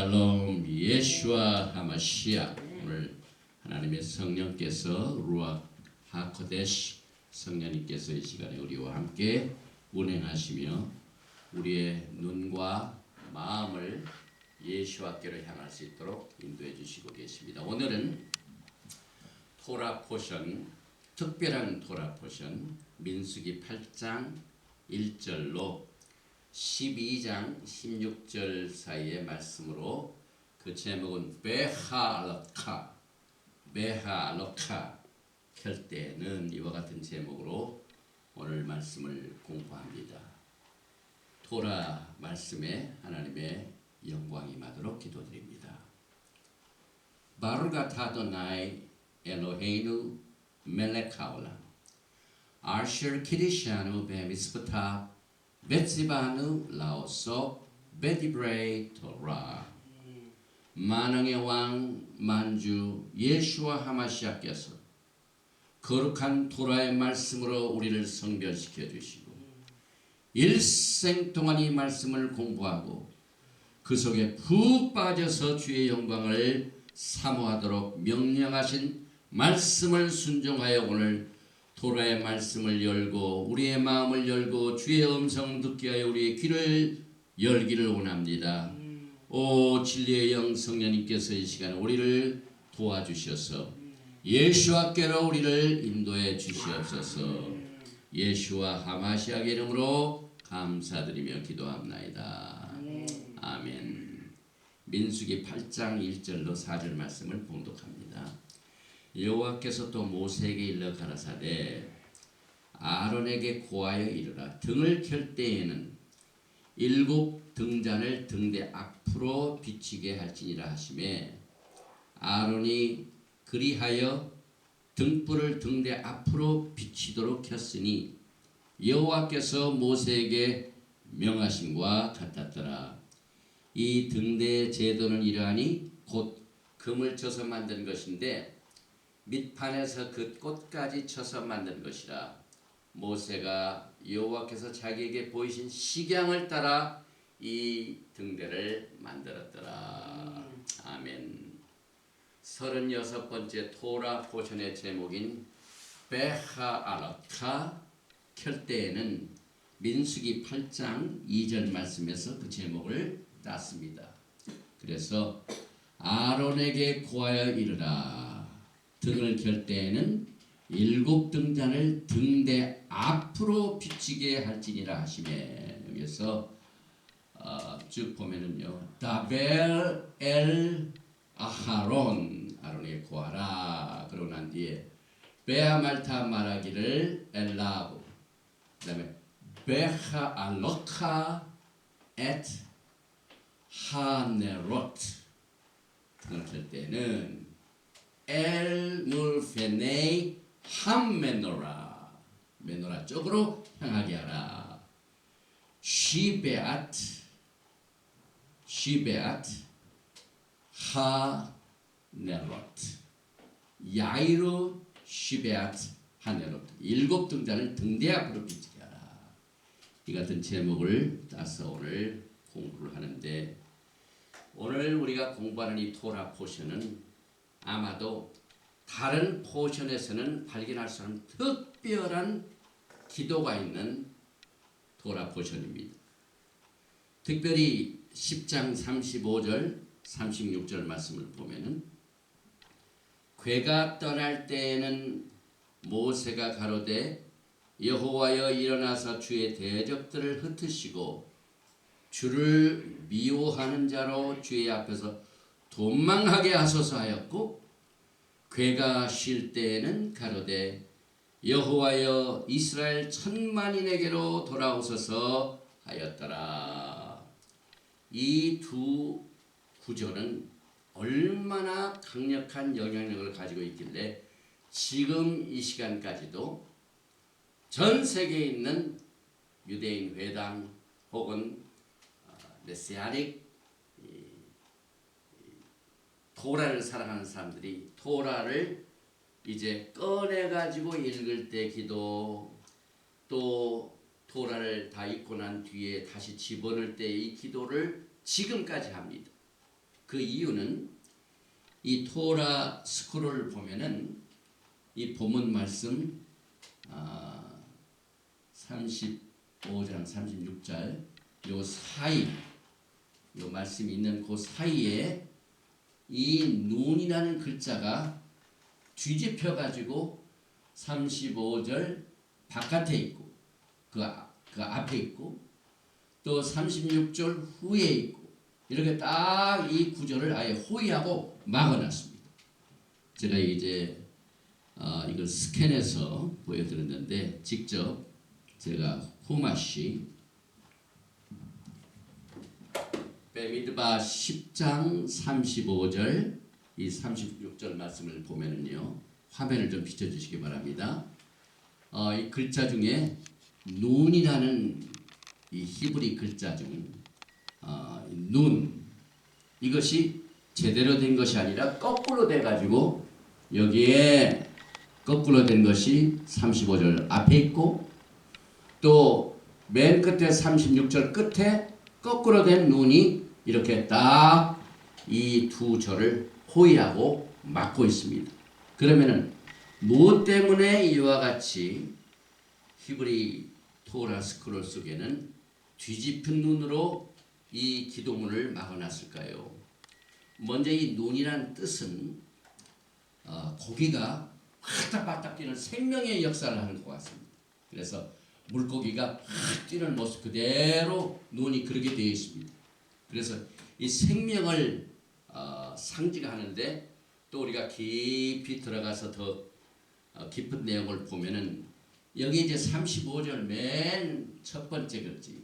샬롬 예슈아 하마시아. 오늘 하나님의 성령께서 루아 하코데시 성령님께서 이 시간에 우리와 함께 운행하시며 우리의 눈과 마음을 예수와께로 향할 수 있도록 인도해 주시고 계십니다. 오늘은 토라 포션, 특별한 토라 포션 민수기 8장 1절로 12장 16절 사이의 말씀으로 그 제목은 베하알로카 켤 때는 이와 같은 제목으로 오늘 말씀을 공부합니다. 토라 말씀에 하나님의 영광이 임하도록 기도드립니다. 바루가 타도나이 엘로헤이누 멜레카올라 아셔 키리샤누 베미스부타 베츠바누 라오소 베디브레이 토라. 만왕의 왕 만주 예수와 하마시아께서 거룩한 토라의 말씀으로 우리를 성별시켜 주시고 일생 동안 이 말씀을 공부하고 그 속에 푹 빠져서 주의 영광을 사모하도록 명령하신 말씀을 순종하여 오늘 토라의 말씀을 열고 우리의 마음을 열고 주의 음성 듣게 하여 우리의 귀를 열기를 원합니다. 오 진리의 영 성령님께서 이 시간에 우리를 도와주셔서 예수와께로 우리를 인도해 주시옵소서. 예수와 하마시아의 이름으로 감사드리며 기도합나이다. 아멘. 민수기 8장 1절로 4절 말씀을 봉독합니다. 여호와께서 또 모세에게 일러 가라사대 아론에게 고하여 이르라. 등을 켤 때에는 7 등잔을 등대 앞으로 비치게 할지니라 하시매 아론이 그리하여 등불을 등대 앞으로 비치도록 켰으니 여호와께서 모세에게 명하심과 같았더라. 이 등대 제도는 이러하니 곧 금을 쳐서 만든 것인데 밑판에서 그 꽃까지 쳐서 만든 것이라. 모세가 여호와께서 자기에게 보이신 식양을 따라 이 등대를 만들었더라. 아멘. 36번째 토라 포션의 제목인 베하알로카 켤 때에는 민수기 8장 2절 말씀에서 그 제목을 땄습니다. 그래서 아론에게 고하여 이르라. 등을 켤 때에는 7 등잔을 등대 앞으로 비치게 할지니라 하시매. 여기서 쭉 보면은요, 다벨 엘 아하론, 아론에게 고하라. 그러고 난 뒤에 베아말타 말하기를 엘라브, 그 다음에 베하알로카 엣 하네롯. 등을 켤 때는 엘 눌페네이 함메노라, 메노라 쪽으로 향하게 하라. 시베앗 하네롯, 야이루 시베앗 하네롯. 7 등잔을 등대 앞으로 비치게 하라. 이 같은 제목을 따서 오늘 공부를 하는데, 오늘 우리가 공부하는 이 토라 포션은 아마도 다른 포션에서는 발견할 수 없는 특별한 기도가 있는 토라 포션입니다. 특별히 10장 35절 36절 말씀을 보면은 괴가 떠날 때에는 모세가 가로되 여호와여 일어나서 주의 대적들을 흩으시고 주를 미워하는 자로 주의 앞에서 도망하게 하소서 하였고, 괴가 쉴 때에는 가로되 여호와여 이스라엘 천만인에게로 돌아오소서 하였더라. 이 두 구절은 얼마나 강력한 영향력을 가지고 있길래 지금 이 시간까지도 전 세계에 있는 유대인 회당 혹은 메시아닉 토라를 사랑하는 사람들이 토라를 이제 꺼내가지고 읽을 때 기도, 또 토라를 다 읽고 난 뒤에 다시 집어넣을 때 이 기도를 지금까지 합니다. 그 이유는 이 토라 스크롤을 보면은 이 본문 말씀 35장 36절 요 사이 요 말씀이 있는 그 사이에 이 눈이라는 글자가 뒤집혀 가지고 35절 바깥에 있고 그 앞에 있고 또 36절 후에 있고 이렇게 딱 이 구절을 아예 호위하고 막아놨습니다. 제가 이제 이걸 스캔해서 보여드렸는데 직접 제가 후마시 베미드바 10장 35절 이 36절 말씀을 보면은요 화면을 좀 비춰주시기 바랍니다. 이 글자 중에 눈이라는 이 히브리 글자 중 눈 이것이 제대로 된 것이 아니라 거꾸로 돼 가지고 여기에 거꾸로 된 것이 35절 앞에 있고 또 맨 끝에 36절 끝에 거꾸로 된 눈이 이렇게 딱 이 두 절을 호위하고 막고 있습니다. 그러면은 뭐 때문에 이와 같이 히브리 토라 스크롤 속에는 뒤집힌 눈으로 이 기도문을 막아놨을까요? 먼저 이 눈이란 뜻은 고기가 바닥바닥 뛰는 생명의 역사를 하는 것 같습니다. 그래서 물고기가 확 뛰는 모습 그대로 눈이 그렇게 되어 있습니다. 그래서 이 생명을 상징하는데 또 우리가 깊이 들어가서 더 깊은 내용을 보면은 여기 이제 35절 맨 첫 번째 글지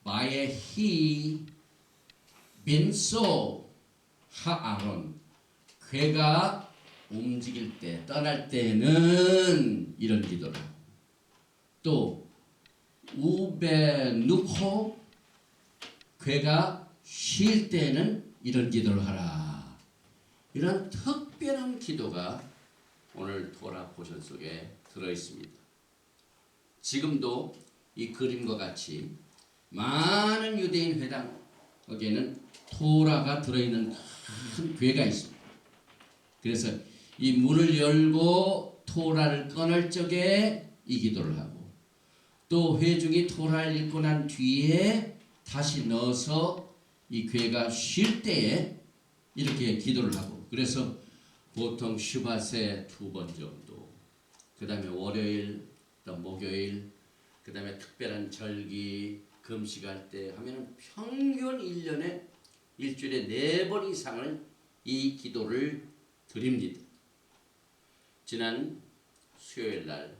바에 히 빈소 하아론 괴가 움직일 때 떠날 때는 이런 기도를 하고 또 우베 누코 괴가 쉴 때는 이런 기도를 하라. 이런 특별한 기도가 오늘 토라 포션 속에 들어 있습니다. 지금도 이 그림과 같이 많은 유대인 회당 거기에는 토라가 들어있는 큰 괴가 있습니다. 그래서 이 문을 열고 토라를 꺼낼 적에 이 기도를 하고 또 회중이 토라를 읽고 난 뒤에 다시 넣어서 이 괴가 쉴 때에 이렇게 기도를 하고 그래서 보통 슈밧에 2번 정도 그 다음에 월요일 또 목요일 그 다음에 특별한 절기 금식할 때 하면은 평균 1년에 일주일에 4번 이상을 이 기도를 드립니다. 지난 수요일 날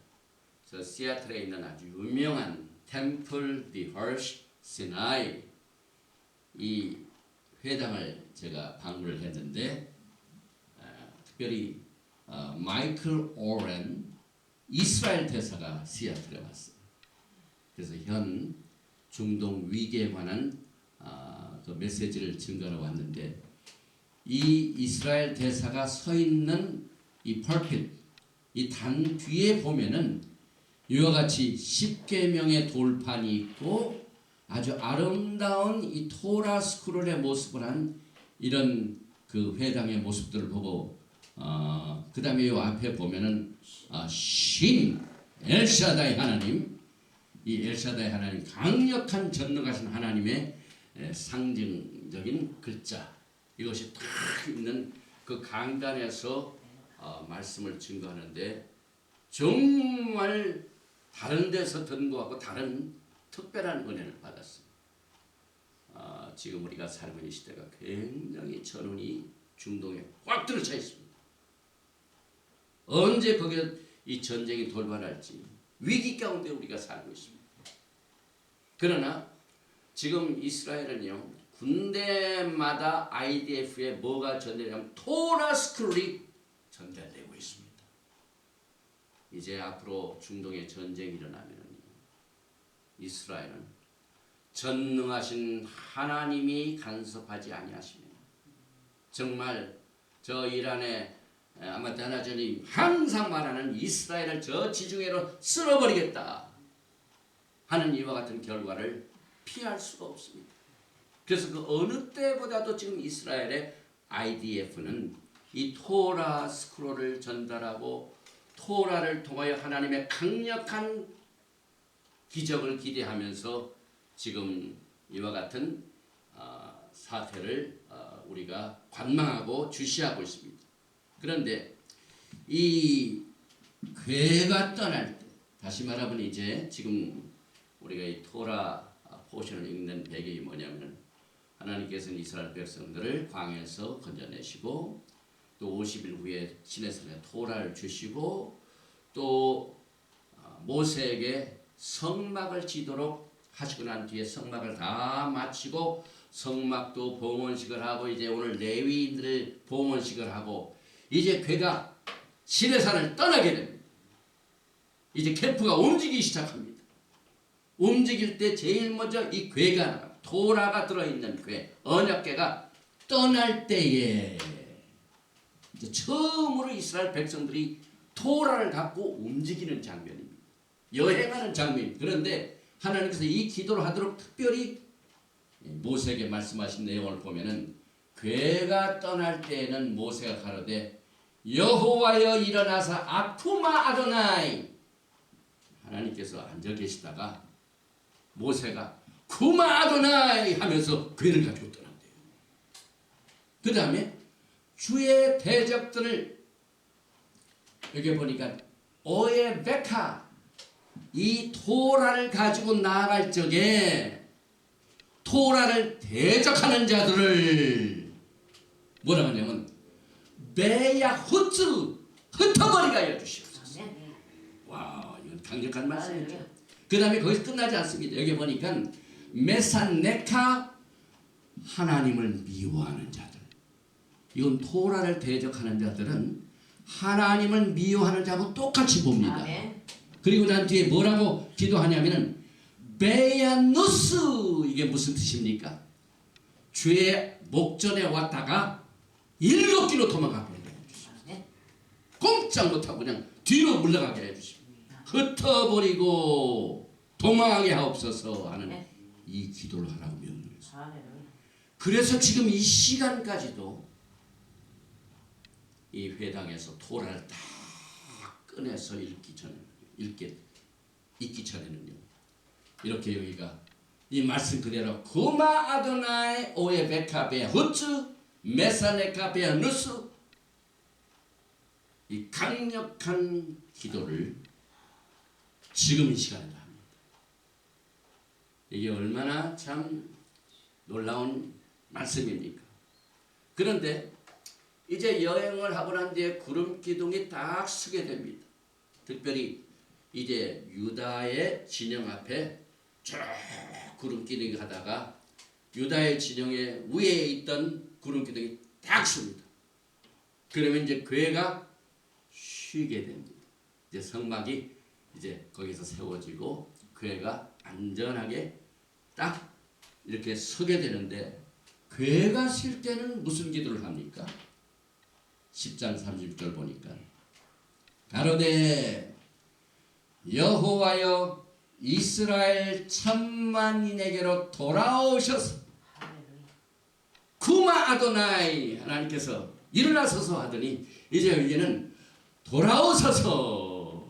저 시애틀에 있는 아주 유명한 템플 디허시 시나이 이 회당을 제가 방문을 했는데 특별히 마이클 오렌 이스라엘 대사가 시애틀에 왔어요. 그래서 현 중동 위기에 관한 그 메시지를 증거하러 왔는데 이 이스라엘 대사가 서 있는 이 펄핏 이 단 뒤에 보면은 이와 같이 10계명의 돌판이 있고 아주 아름다운 이 토라 스크롤의 모습을 한 이런 그 회당의 모습들을 보고 그 다음에 이 앞에 보면은 신 엘샤다이 하나님 이 엘샤다이 하나님 강력한 전능하신 하나님의 상징적인 글자 이것이 딱 있는 그 강단에서 말씀을 증거하는데 정말 다른 데서 든 것하고 다른 특별한 은혜를 받았습니다. 지금 우리가 살고 있는 시대가 굉장히 전운이 중동에 꽉 들어차 있습니다. 언제 거기에 이 전쟁이 돌발할지 위기 가운데 우리가 살고 있습니다. 그러나 지금 이스라엘은요 군대마다 IDF에 뭐가 전달되냐면 토라 스크롤이 전달되고 있습니다. 이제 앞으로 중동에 전쟁이 일어나면 이스라엘은 전능하신 하나님이 간섭하지 아니하시면 정말 저 이란의 아마타나전이 항상 말하는 이스라엘을 저 지중해로 쓸어버리겠다 하는 이와 같은 결과를 피할 수가 없습니다. 그래서 그 어느 때보다도 지금 이스라엘의 IDF는 이 토라 스크롤을 전달하고 토라를 통하여 하나님의 강력한 기적을 기대하면서 지금 이와 같은 사태를 우리가 관망하고 주시하고 있습니다. 그런데 이 괴가 떠날 때, 다시 말하면 이제 지금 우리가 이 토라 포션을 읽는 배경이 뭐냐면 하나님께서는 이스라엘 백성들을 광야에서 건져내시고 또 50일 후에 시내산에 토라를 주시고 또 모세에게 성막을 지도록 하시고 난 뒤에 성막을 다 마치고 성막도 봉헌식을 하고 이제 오늘 레위인들을 봉헌식을 하고 이제 괴가 시내산을 떠나게 됩니다. 이제 캠프가 움직이기 시작합니다. 움직일 때 제일 먼저 이 괴가 토라가 들어있는 괴 언약궤가 떠날 때에 이제 처음으로 이스라엘 백성들이 토라를 갖고 움직이는 장면입니다. 여행하는 장면입니다. 그런데 하나님께서 이 기도를 하도록 특별히 모세에게 말씀하신 내용을 보면은 괴가 떠날 때에는 모세가 가로되 여호와여 일어나사 아쿠마 아도나이 하나님께서 앉아 계시다가 모세가 쿠마 아도나이 하면서 괴를 가지고 떠난대요. 그 다음에 주의 대적들을 여기 보니까 오에 베카 이 토라를 가지고 나아갈 적에 토라를 대적하는 자들을 뭐라고 하냐면 베야 후츠 흩어버리게 하여 주시옵소서. 와, 이건 강력한 말씀이죠. 그 다음에 거기서 끝나지 않습니다. 여기 보니까 메산네카 하나님을 미워하는 자들. 이건 토라를 대적하는 자들은 하나님을 미워하는 자하고 똑같이 봅니다. 아멘. 그리고 난 뒤에 뭐라고 기도하냐면은 베야누스 이게 무슨 뜻입니까? 주의 목전에 왔다가 7길로 도망가게 해주십시오. 꼼짝 못하고 그냥 뒤로 물러가게 해주십시오. 흩어버리고 도망하게 하옵소서 하는 이 기도를 하라고 명령했어요. 그래서 지금 이 시간까지도 이 회당에서 토라를 다 꺼내서 읽기 전에는요. 이렇게 여기가 이 말씀 그대로 구마 아도나이 오에 베카베 후츠 메사네카베 누스 이 강력한 기도를 지금 이 시간에도 합니다. 이게 얼마나 참 놀라운 말씀입니까? 그런데 이제 여행을 하고 난 뒤에 구름 기둥이 딱 서게 됩니다. 특별히 이제 유다의 진영 앞에 쭉 구름 기둥이 가다가 유다의 진영의 위에 있던 구름 기둥이 딱 섭니다. 그러면 이제 괴가 쉬게 됩니다. 이제 성막이 이제 거기서 세워지고 괴가 안전하게 딱 이렇게 서게 되는데 괴가 쉴 때는 무슨 기도를 합니까? 10장 30절 보니까 가로되 여호와여 이스라엘 천만인에게로 돌아오셔서 구마 아도나이 하나님께서 일어나서서 하더니 이제 여기는 돌아오셔서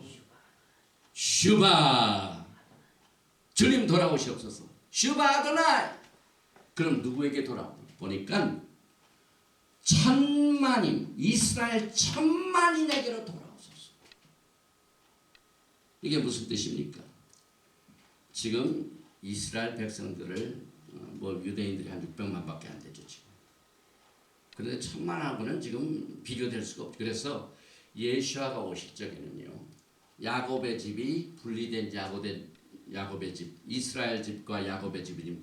슈바 주님 돌아오시옵소서 슈바 아도나이 그럼 누구에게 돌아오니까 천만인 이스라엘 천만인에게로 돌아오소서. 이게 무슨 뜻입니까? 지금 이스라엘 백성들을 뭐 유대인들이 한 600만밖에 안 되죠 지금. 그런데 천만하고는 지금 비교될 수가 없죠. 그래서 예수아가 오실 적에는요 야곱의 집이 분리된 야곱의 집 이스라엘 집과 야곱의 집이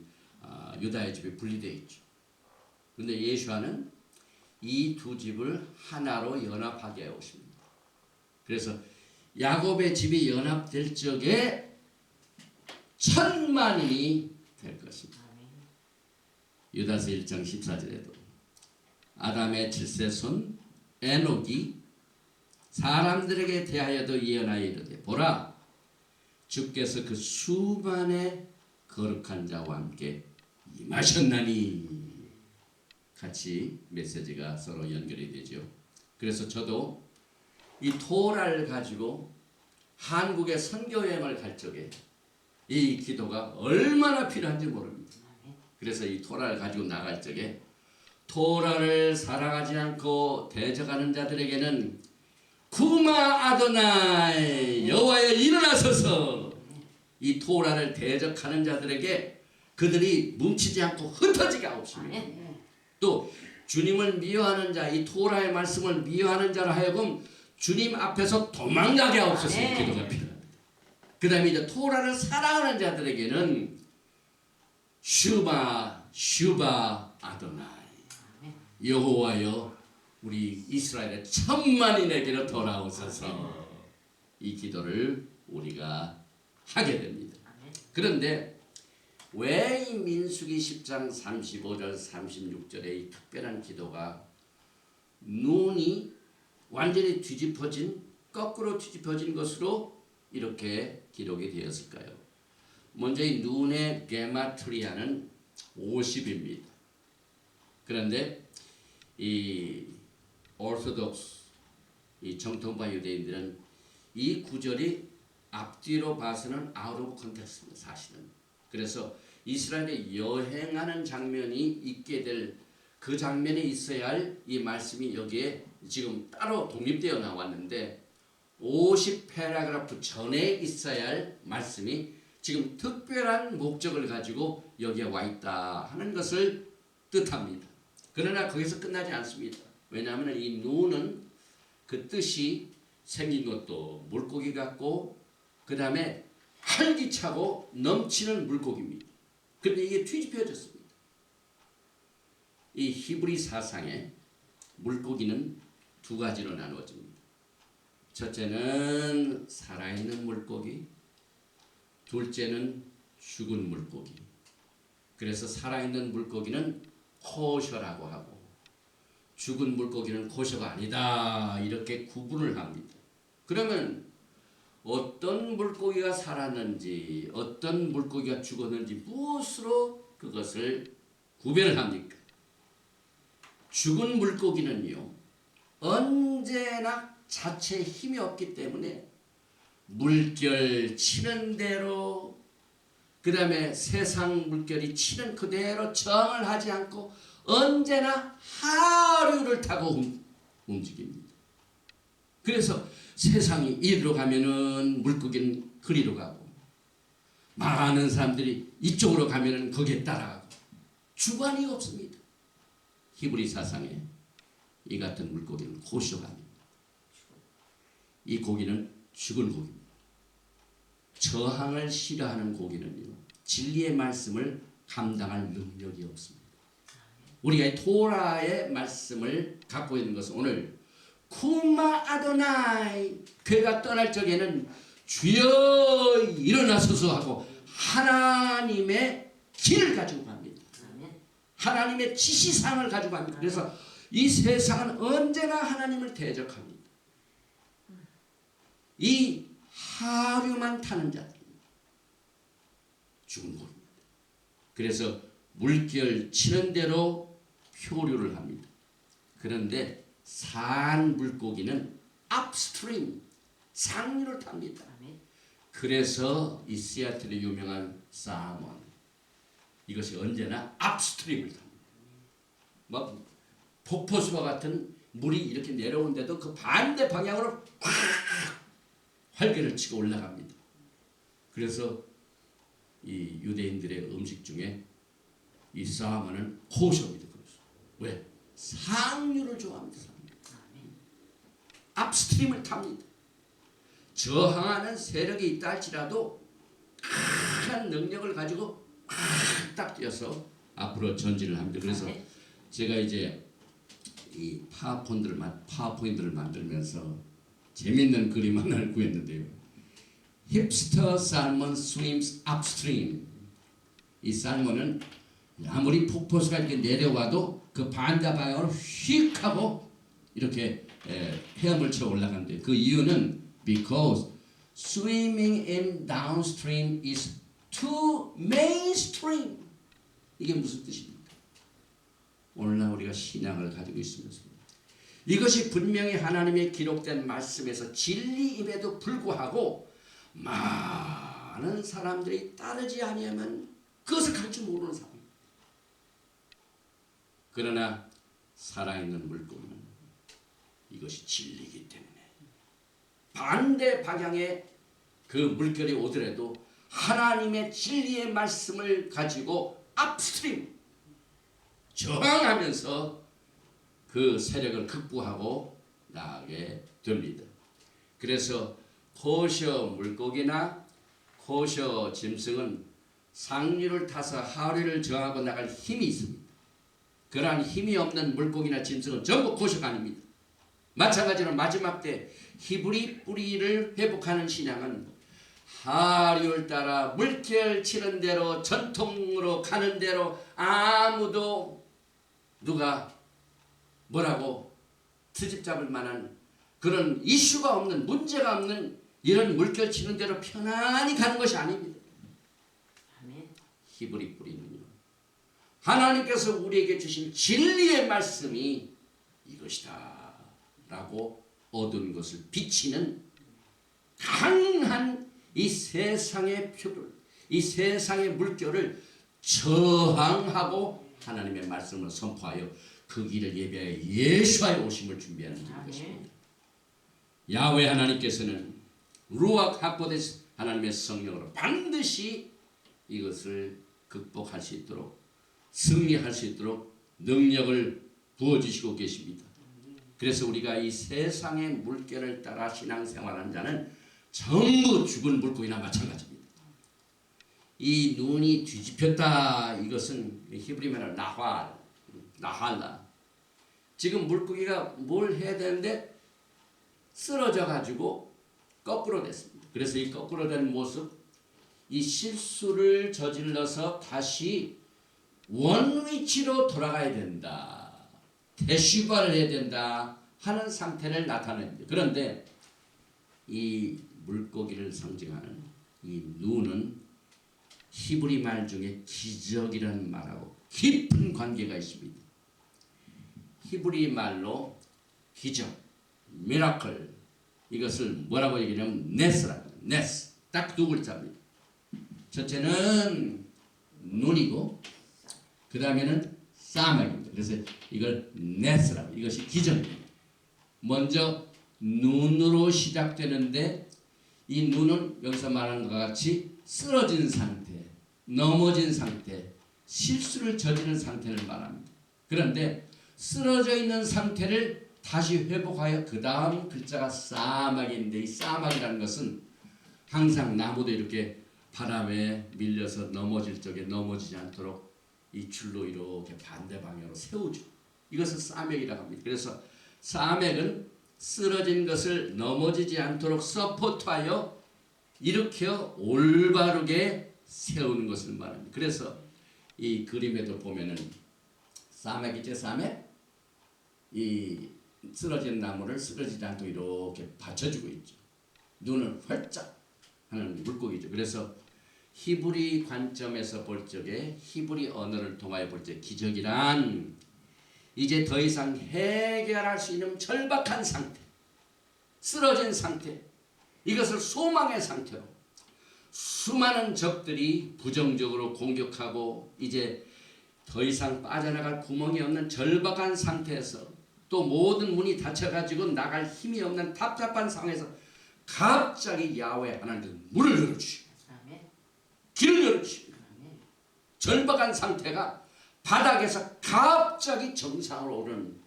유다의 집이 분리되어 있죠. 그런데 예수아는 이 두 집을 하나로 연합하게 오십니다. 그래서 야곱의 집이 연합될 적에 천만인이 될 것입니다. 유다서 1장 14절에도 아담의 7세 손 에녹이 사람들에게 대하여도 예언하여 이르되 보라 주께서 그 수만의 거룩한 자와 함께 임하셨나니 같이 메시지가 서로 연결이 되죠. 그래서 저도 이 토라를 가지고 한국의 선교 여행을 갈 적에 이 기도가 얼마나 필요한지 모릅니다. 그래서 이 토라를 가지고 나갈 적에 토라를 사랑하지 않고 대적하는 자들에게는 구마 아도나이 여호와여 일어나소서. 이 토라를 대적하는 자들에게 그들이 뭉치지 않고 흩어지게 하옵시며 또 주님을 미워하는 자, 이 토라의 말씀을 미워하는 자로 하여금 주님 앞에서 도망가게 하옵소서. 기도가 필요합니다. 그 다음에 이제 토라를 사랑하는 자들에게는 슈바 아도나이 여호와여 우리 이스라엘의 천만인에게로 돌아오소서. 이 기도를 우리가 하게 됩니다. 그런데 왜 이 민수기 10장 35절 36절의 이 특별한 기도가 눈이 완전히 뒤집어진 거꾸로 뒤집어진 것으로 이렇게 기록이 되었을까요? 먼저 이 눈의 게마트리아는 50입니다. 그런데 이 오르토독스 이 정통파 유대인들은 이 구절이 앞뒤로 봐서는 아웃 오브 컨텍스트입니다. 사실은. 그래서 이스라엘에 여행하는 장면이 있게 될 그 장면에 있어야 할 이 말씀이 여기에 지금 따로 독립되어 나왔는데 50패라그라프 전에 있어야 할 말씀이 지금 특별한 목적을 가지고 여기에 와 있다 하는 것을 뜻합니다. 그러나 거기서 끝나지 않습니다. 왜냐하면 이 눈은 그 뜻이 생긴 것도 물고기 같고 그 다음에 활기차고 넘치는 물고기입니다. 그런데 이게 뒤집혀졌습니다. 이 히브리 사상에 물고기는 두 가지로 나누어집니다. 첫째는 살아있는 물고기, 둘째는 죽은 물고기. 그래서 살아있는 물고기는 코셔라고 하고 죽은 물고기는 코셔가 아니다 이렇게 구분을 합니다. 그러면 어떤 물고기가 살았는지 어떤 물고기가 죽었는지 무엇으로 그것을 구별을 합니까? 죽은 물고기는요 언제나 자체에 힘이 없기 때문에 물결 치는 대로 그 다음에 세상 물결이 치는 그대로 정을 하지 않고 언제나 하류를 타고 움직입니다. 그래서 세상이 이리로 가면은 물고기는 그리로 가고 많은 사람들이 이쪽으로 가면은 거기에 따라가고 주관이 없습니다. 히브리 사상에 이 같은 물고기는 고쇼가 아닙니다. 이 고기는 죽은 고기입니다. 저항을 싫어하는 고기는요 진리의 말씀을 감당할 능력이 없습니다. 우리가 이 토라의 말씀을 갖고 있는 것은 오늘 쿠마 아도나이 그가 떠날 적에는 주여 일어나소서 하고 하나님의 길을 가지고 갑니다. 하나님의 지시사항을 가지고 갑니다. 그래서 이 세상은 언제나 하나님을 대적합니다. 이 하류만 타는 자들입니다. 죽은 고기입니다. 그래서 물결 치는 대로 표류를 합니다. 그런데 산 물고기는 upstream 상류를 탑니다. 그래서 이 시애틀의 유명한 살몬 이것이 언제나 upstream을 탑니다. 막 폭포수와 같은 물이 이렇게 내려오는데도 그 반대 방향으로 팍 활개를 치고 올라갑니다. 그래서 이 유대인들의 음식 중에 이 살몬은 코셔입니다. 왜? 상류를 좋아합니다. 앞스트림을 탑니다. 저항하는 세력이 있다 할지라도 큰 능력을 가지고 딱 뛰어서 앞으로 전진을 합니다. 그래서 제가 이제 이 파워포인트를 만들면서 재밌는 그림 하나를 구했는데요. 힙스터 살몬 swims upstream. 이 살몬은 아무리 폭포수가 이렇게 내려와도 그 반대 방향으로 휙 하고 이렇게 헤엄을 쳐 올라간대요. 그 이유는 because swimming in downstream is too mainstream. 이게 무슨 뜻입니까? 오늘날 우리가 신앙을 가지고 있으면서 이것이 분명히 하나님의 기록된 말씀에서 진리임에도 불구하고 많은 사람들이 따르지 아니하면 그것을 가르쳐 모르는 사람. 그러나 살아있는 물고기는 이것이 진리이기 때문에 반대 방향의 그 물결이 오더라도 하나님의 진리의 말씀을 가지고 앞스트림 저항하면서 그 세력을 극복하고 나가게 됩니다. 그래서 코셔 물고기나 코셔 짐승은 상류를 타서 하류를 저항하고 나갈 힘이 있습니다. 그러한 힘이 없는 물고기나 짐승은 전부 코셔가 아닙니다. 마찬가지로 마지막 때 히브리 뿌리를 회복하는 신앙은 하류를 따라 물결 치는 대로 전통으로 가는 대로 아무도 누가 뭐라고 트집 잡을 만한 그런 이슈가 없는 문제가 없는 이런 물결 치는 대로 편안히 가는 것이 아닙니다. 히브리 뿌리는요, 하나님께서 우리에게 주신 진리의 말씀이 이것이다 라고 얻은 것을 비치는 강한 이 세상의 표를, 이 세상의 물결을 저항하고 하나님의 말씀을 선포하여 그 길을 예비하여 예수와의 오심을 준비하는 것입니다. 야훼 하나님께서는 루악 하코데스 하나님의 성령으로 반드시 이것을 극복할 수 있도록 승리할 수 있도록 능력을 부어주시고 계십니다. 그래서 우리가 이 세상의 물결을 따라 신앙생활하는 자는 전부 죽은 물고기나 마찬가지입니다. 이 눈이 뒤집혔다, 이것은 히브리 말로 나할라. 지금 물고기가 뭘 해야 되는데 쓰러져 가지고 거꾸로 됐습니다. 그래서 이 거꾸로 된 모습, 이 실수를 저질러서 다시 원위치로 돌아가야 된다, 대시발을 해야 된다 하는 상태를 나타냅니다. 그런데 이 물고기를 상징하는 이 눈은 히브리 말 중에 기적이라는 말하고 깊은 관계가 있습니다. 히브리 말로 기적, 미라클, 이것을 뭐라고 얘기하냐면 네스라고, 네스, 딱 두 글자입니다. 첫째는 눈이고 그 다음에는 사막입니다. 그래서 이걸 네스라고, 이것이 기적입니다. 먼저 눈으로 시작되는데 이 눈은 여기서 말하는 것과 같이 쓰러진 상태, 넘어진 상태, 실수를 저지른 상태를 말합니다. 그런데 쓰러져 있는 상태를 다시 회복하여 그 다음 글자가 사막인데, 이 사막이라는 것은 항상 나무도 이렇게 바람에 밀려서 넘어질 적에 넘어지지 않도록 이 줄로 이렇게 반대 방향으로 세우죠. 이것을 사맥이라고 합니다. 그래서 사맥은 쓰러진 것을 넘어지지 않도록 서포트하여 일으켜 올바르게 세우는 것을 말합니다. 그래서 이 그림에도 보면은 사맥이죠, 사맥. 이 쓰러진 나무를 쓰러지지 않도록 이렇게 받쳐주고 있죠. 눈을 활짝 하는 물고기죠. 그래서 히브리 관점에서 볼 적에, 히브리 언어를 통하여 볼 적에 기적이란 이제 더 이상 해결할 수 있는 절박한 상태, 쓰러진 상태, 이것을 소망의 상태로 수많은 적들이 부정적으로 공격하고 이제 더 이상 빠져나갈 구멍이 없는 절박한 상태에서 또 모든 문이 닫혀가지고 나갈 힘이 없는 답답한 상황에서 갑자기 야훼 하나님께서 문을 열어주시고 길을 열어주시고 절박한 상태가 바닥에서 갑자기 정상으로 오르는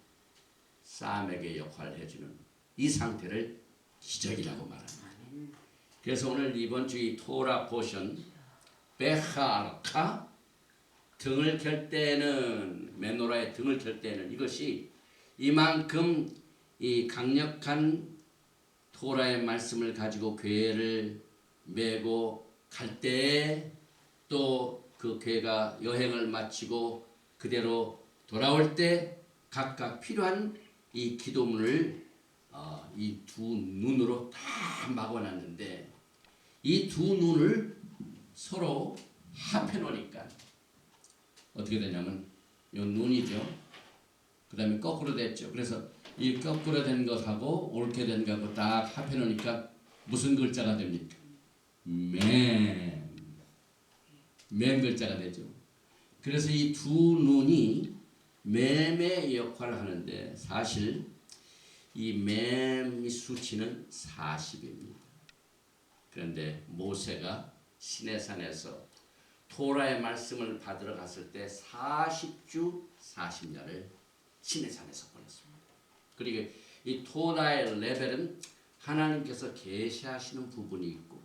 사맥의 역할을 해주는 이 상태를 기적이라고 말합니다. 그래서 오늘 이번 주의 토라 포션 베하르카, 등을 켤 때는, 메노라의 등을 켤 때는 이것이 이만큼 이 강력한 토라의 말씀을 가지고 교회를 메고 갈 때, 또 그 교회가 여행을 마치고 그대로 돌아올 때 각각 필요한 이 기도문을 이 두 눈으로 다 막아놨는데, 이 두 눈을 서로 합해 놓으니까 어떻게 되냐면 요 눈이죠. 그 다음에 거꾸로 됐죠. 그래서 이 거꾸로 된 것하고 옳게 된 것하고 딱 합해 놓으니까 무슨 글자가 됩니까? 맨 글자가 되죠. 그래서 이 두 눈이 맴의 역할을 하는데 사실 이 맴의 수치는 40입니다. 그런데 모세가 시내산에서 토라의 말씀을 받으러 갔을 때 40주 40년을 시내산에서 보냈습니다. 그리고 이 토라의 레벨은 하나님께서 계시하시는 부분이 있고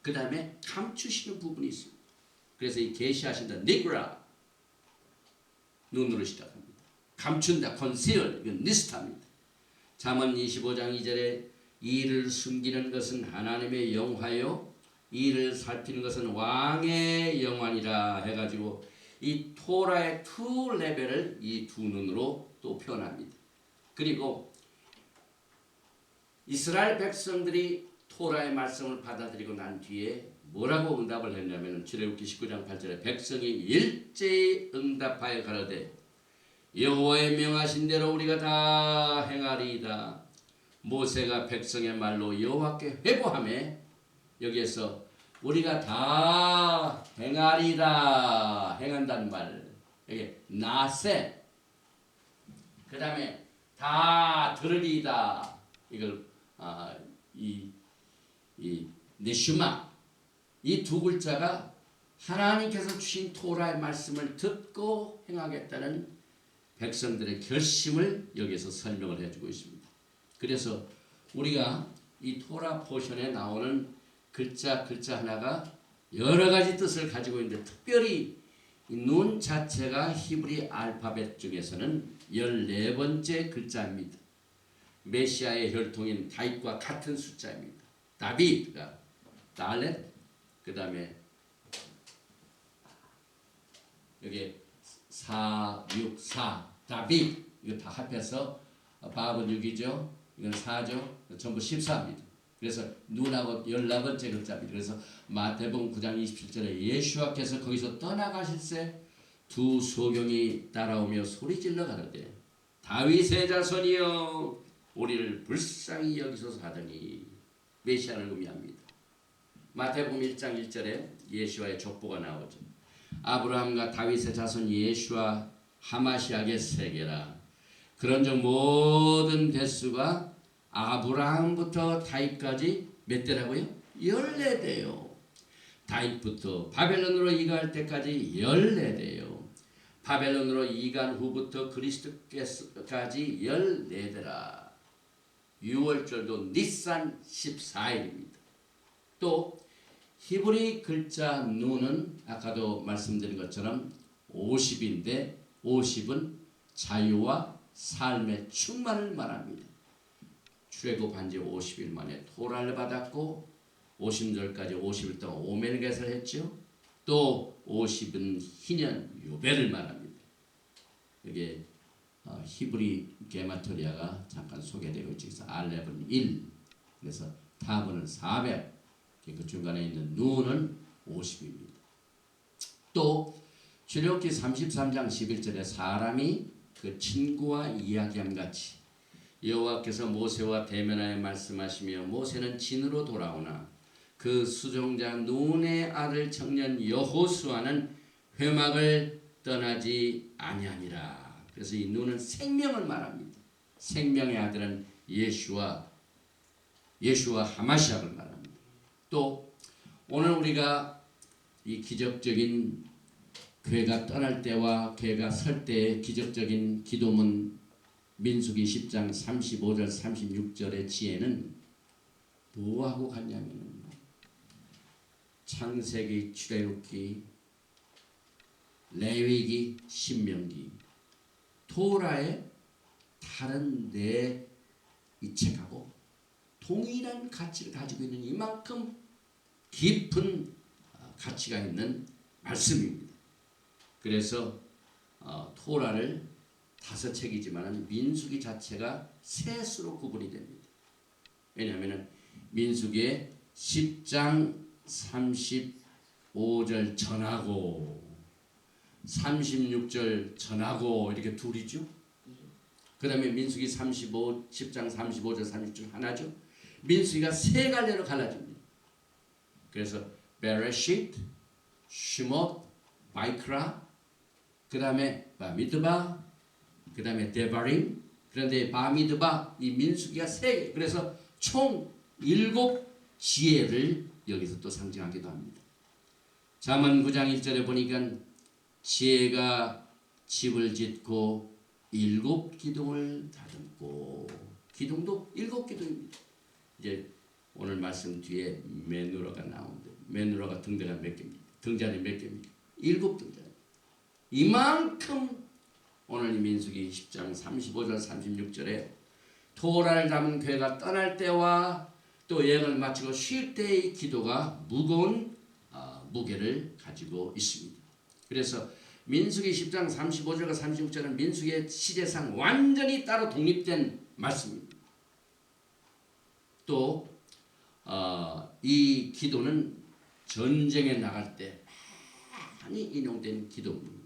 그 다음에 감추시는 부분이 있습니다. 그래서 이 계시하신다 니그라 눈으로 시작합니다. 감춘다 conceal 이건 니스타입니다. 잠언 25장 2절에 이를 숨기는 것은 하나님의 영화요 이를 살피는 것은 왕의 영화니라 해가지고 이 토라의 투 레벨을 이 두 눈으로 또 표현합니다. 그리고 이스라엘 백성들이 토라의 말씀을 받아들이고 난 뒤에 뭐라고 응답을 했냐면 출애굽기 19장 8절에 백성이 일제히 응답하여 가로되 여호와의 명하신 대로 우리가 다 행하리이다. 모세가 백성의 말로 여호와께 회고하며 여기에서 우리가 다 행하리이다 행한다는 말 여기 나세 그 다음에 다 들으리이다 이걸 이 네슈마 이 두 글자가 하나님께서 주신 토라의 말씀을 듣고 행하겠다는 백성들의 결심을 여기서 설명을 해주고 있습니다. 그래서 우리가 이 토라 포션에 나오는 글자 하나가 여러 가지 뜻을 가지고 있는데 특별히 이 눈 자체가 히브리 알파벳 중에서는 14번째 글자입니다. 메시아의 혈통인 다윗과 같은 숫자입니다. 다윗가 달렛 그 다음에 여기 4, 6, 4 다윗 이거 다 합해서 밥은 6이죠. 이건 4죠. 전부 14입니다. 그래서 눈하고 14번째 글자입니다. 그래서 마태복음 9장 27절에 예수와께서 거기서 떠나가실새 두 소경이 따라오며 소리질러 가로되 다윗의 자손이여 우리를 불쌍히 여기소서 하더니 메시아를 의미합니다. 마태복음 1장 1절에 예수와의 족보가 나오죠. 아브라함과 다윗의 자손 예수와 하마시아의 세계라. 그런즉 모든 대수가 아브라함부터 다윗까지 몇 대라고요? 14대요. 다윗부터 바벨론으로 이가할 때까지 14대요. 바벨론으로 이간 후부터 그리스도께까지 14대라. 6월절도 니산 14일입니다. 또 히브리 글자 눈은 아까도 말씀드린 것처럼 50인데 50은 자유와 삶의 충만을 말합니다. 출애굽한 지 50일 만에 토라를 받았고 50절까지 50일 동안 오멜겟을 했죠. 또 50은 희년 유배를 말합니다. 여기에 히브리 게마토리아가 잠깐 소개되고 있어서 알렙은 1 그래서 타브는 400 그 중간에 있는 눈은 50입니다. 또 출애굽기 33장 11절에 사람이 그 친구와 이야기함 같이 여호와께서 모세와 대면하여 말씀하시며 모세는 진으로 돌아오나 그 수종자 눈의 아들 청년 여호수아는 회막을 떠나지 아니하니라. 그래서 이 눈은 생명을 말합니다. 생명의 아들은 예수와 하마시아를 말합니다. 또 오늘 우리가 이 기적적인 괴가 떠날 때와 괴가 설 때의 기적적인 기도문 민수기 10장 35절 36절의 지혜는 뭐하고 같냐면 창세기, 출애굽기, 레위기, 신명기, 토라의 다른 네 이 책하고 동일한 가치를 가지고 있는 이만큼 깊은 가치가 있는 말씀입니다. 그래서 토라를 5책이지만 민수기 자체가 셋으로 구분이 됩니다. 왜냐하면 민수기에 10장 35절 전하고 36절 전하고 이렇게 둘이죠. 그 다음에 민수기 10장 35절 30절 하나죠. 민수기가 세 갈래로 갈라집니다. 그래서 베레쉿, 슈못, 바이크라, 그 다음에 바미드바, 그 다음에 데바림. 그런데 바미드바 이 민수기가 세 개. 그래서 총 7지혜를 여기서 또 상징하기도 합니다. 잠언 9장 1절에 보니까 지혜가 집을 짓고 7 기둥을 다듬고, 기둥도 7 기둥입니다. 이제 오늘 말씀 뒤에 메누라가 나오는데 메누라가 등대가 몇 개입니까? 등잔이 몇 개입니까? 7 등잔. 이만큼 오늘 민수기 10장 35절 36절에 토라를 담은 괴가 떠날 때와 또 여행을 마치고 쉴 때의 기도가 무거운 무게를 가지고 있습니다. 그래서 민수기 10장 35절과 36절은 민수기의 시제상 완전히 따로 독립된 말씀입니다. 또 이 기도는 전쟁에 나갈 때 많이 인용된 기도입니다.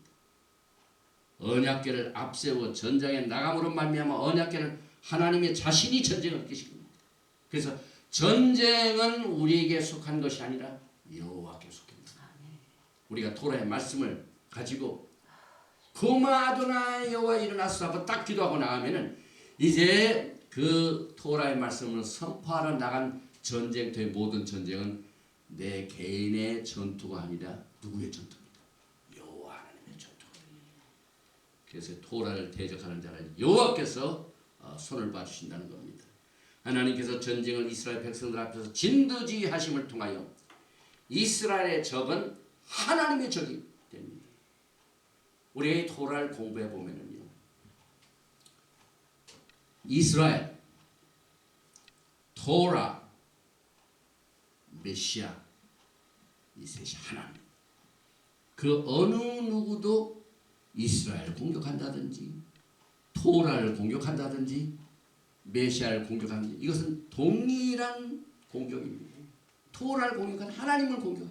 언약궤를 앞세워 전쟁에 나감으로 말미암아 언약궤를 하나님의 자신이 전쟁을 끼십니다. 그래서 전쟁은 우리에게 속한 것이 아니라 여호와께 속합니다. 우리가 토라의 말씀을 가지고 고마 아도나이 여호와 일어나소서 하고 딱 기도하고 나가면은 이제 그 토라의 말씀을 선포하러 나간 전쟁터의 모든 전쟁은 내 개인의 전투가 아니라 누구의 전투입니까? 여호와 하나님의 전투입니다. 그래서 토라를 대적하는 자를 여호와께서 손을 봐주신다는 겁니다. 하나님께서 전쟁을 이스라엘 백성들 앞에서 진두지휘하심을 통하여 이스라엘의 적은 하나님의 적이 됩니다. 우리가 이 토라를 공부해 보면은요, 이스라엘, 토라, 메시아, 이 셋이 하나님. 그 어느 누구도 이스라엘 공격한다든지 토라를 공격한다든지 메시아를 공격하는지 이것은 동일한 공격입니다. 토라를 공격한 하나님을 공격,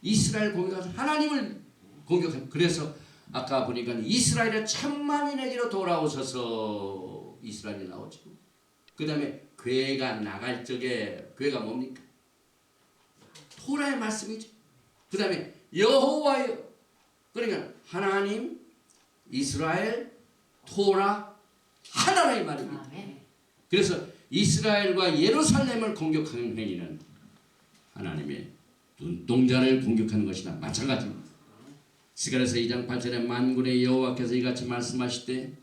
이스라엘 공격한 하나님을 공격한. 그래서 아까 보니까 이스라엘의 천만인에게로 돌아오셔서 이스라엘이 나오죠. 그 다음에 괴가 나갈 적에 괴가 뭡니까? 토라의 말씀이죠. 그 다음에 여호와여, 그러니까 하나님, 이스라엘, 토라, 하나님의 말입니다. 그래서 이스라엘과 예루살렘을 공격하는 행위는 하나님의 눈동자를 공격하는 것이나 마찬가지입니다. 스가랴서 2장 8절에 만군의 여호와께서 이같이 말씀하시되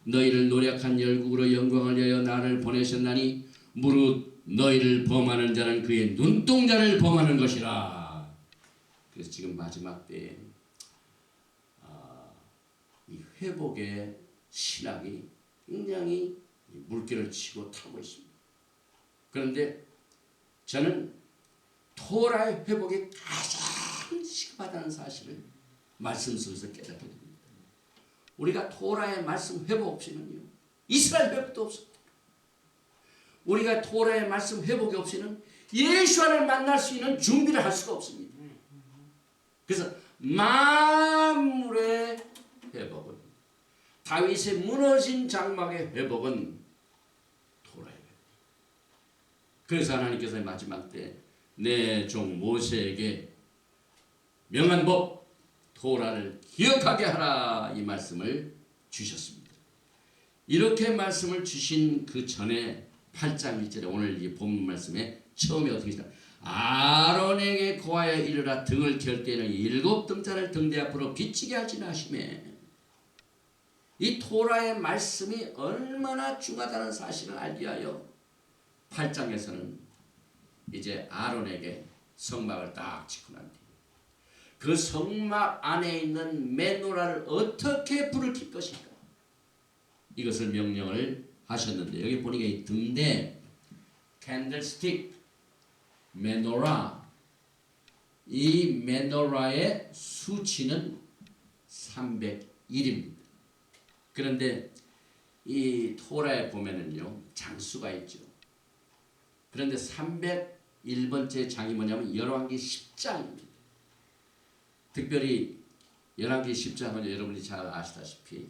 너희를 노력한 열국으로 영광을 위하여 나를 보내셨나니 무릇 너희를 범하는 자는 그의 눈동자를 범하는 것이라. 그래서 지금 마지막 때에 이 회복의 신학이 굉장히 물결을 치고 타고 있습니다. 그런데 저는 토라의 회복이 가장 시급하다는 사실을 말씀 속에서 깨닫게 됩니다. 우리가 토라의 말씀 회복 없이는요, 이스라엘 회복도 없습니다. 우리가 토라의 말씀 회복이 없이는 예수와를 만날 수 있는 준비를 할 수가 없습니다. 그래서 만물의 회복은, 다윗의 무너진 장막의 회복은 토라의 회복. 그래서 하나님께서 마지막 때 내 종 모세에게 명한 법 토라를 기억하게 하라 이 말씀을 주셨습니다. 이렇게 말씀을 주신 그 전에 8장 1절에 오늘 이 본문 말씀에 처음에 어떻게 했냐, 아론에게 고하여 이르라 등을 켤 때는 7 등잔을 등대 앞으로 비치게 하지나 하시매. 이 토라의 말씀이 얼마나 중하다는 사실을 알기 위하여 8장에서는 이제 아론에게 성막을 딱 짓고 난 뒤에 그 성막 안에 있는 메노라를 어떻게 불을 켤 것인가, 이것을 명령을 하셨는데, 여기 보니까 이 등대, 캔들스틱, 메노라, 이 메노라의 수치는 301입니다. 그런데 이 토라에 보면은요, 장수가 있죠. 그런데 301번째 장이 뭐냐면 열왕기 10장입니다. 특별히 열왕기 10장은 여러분이 잘 아시다시피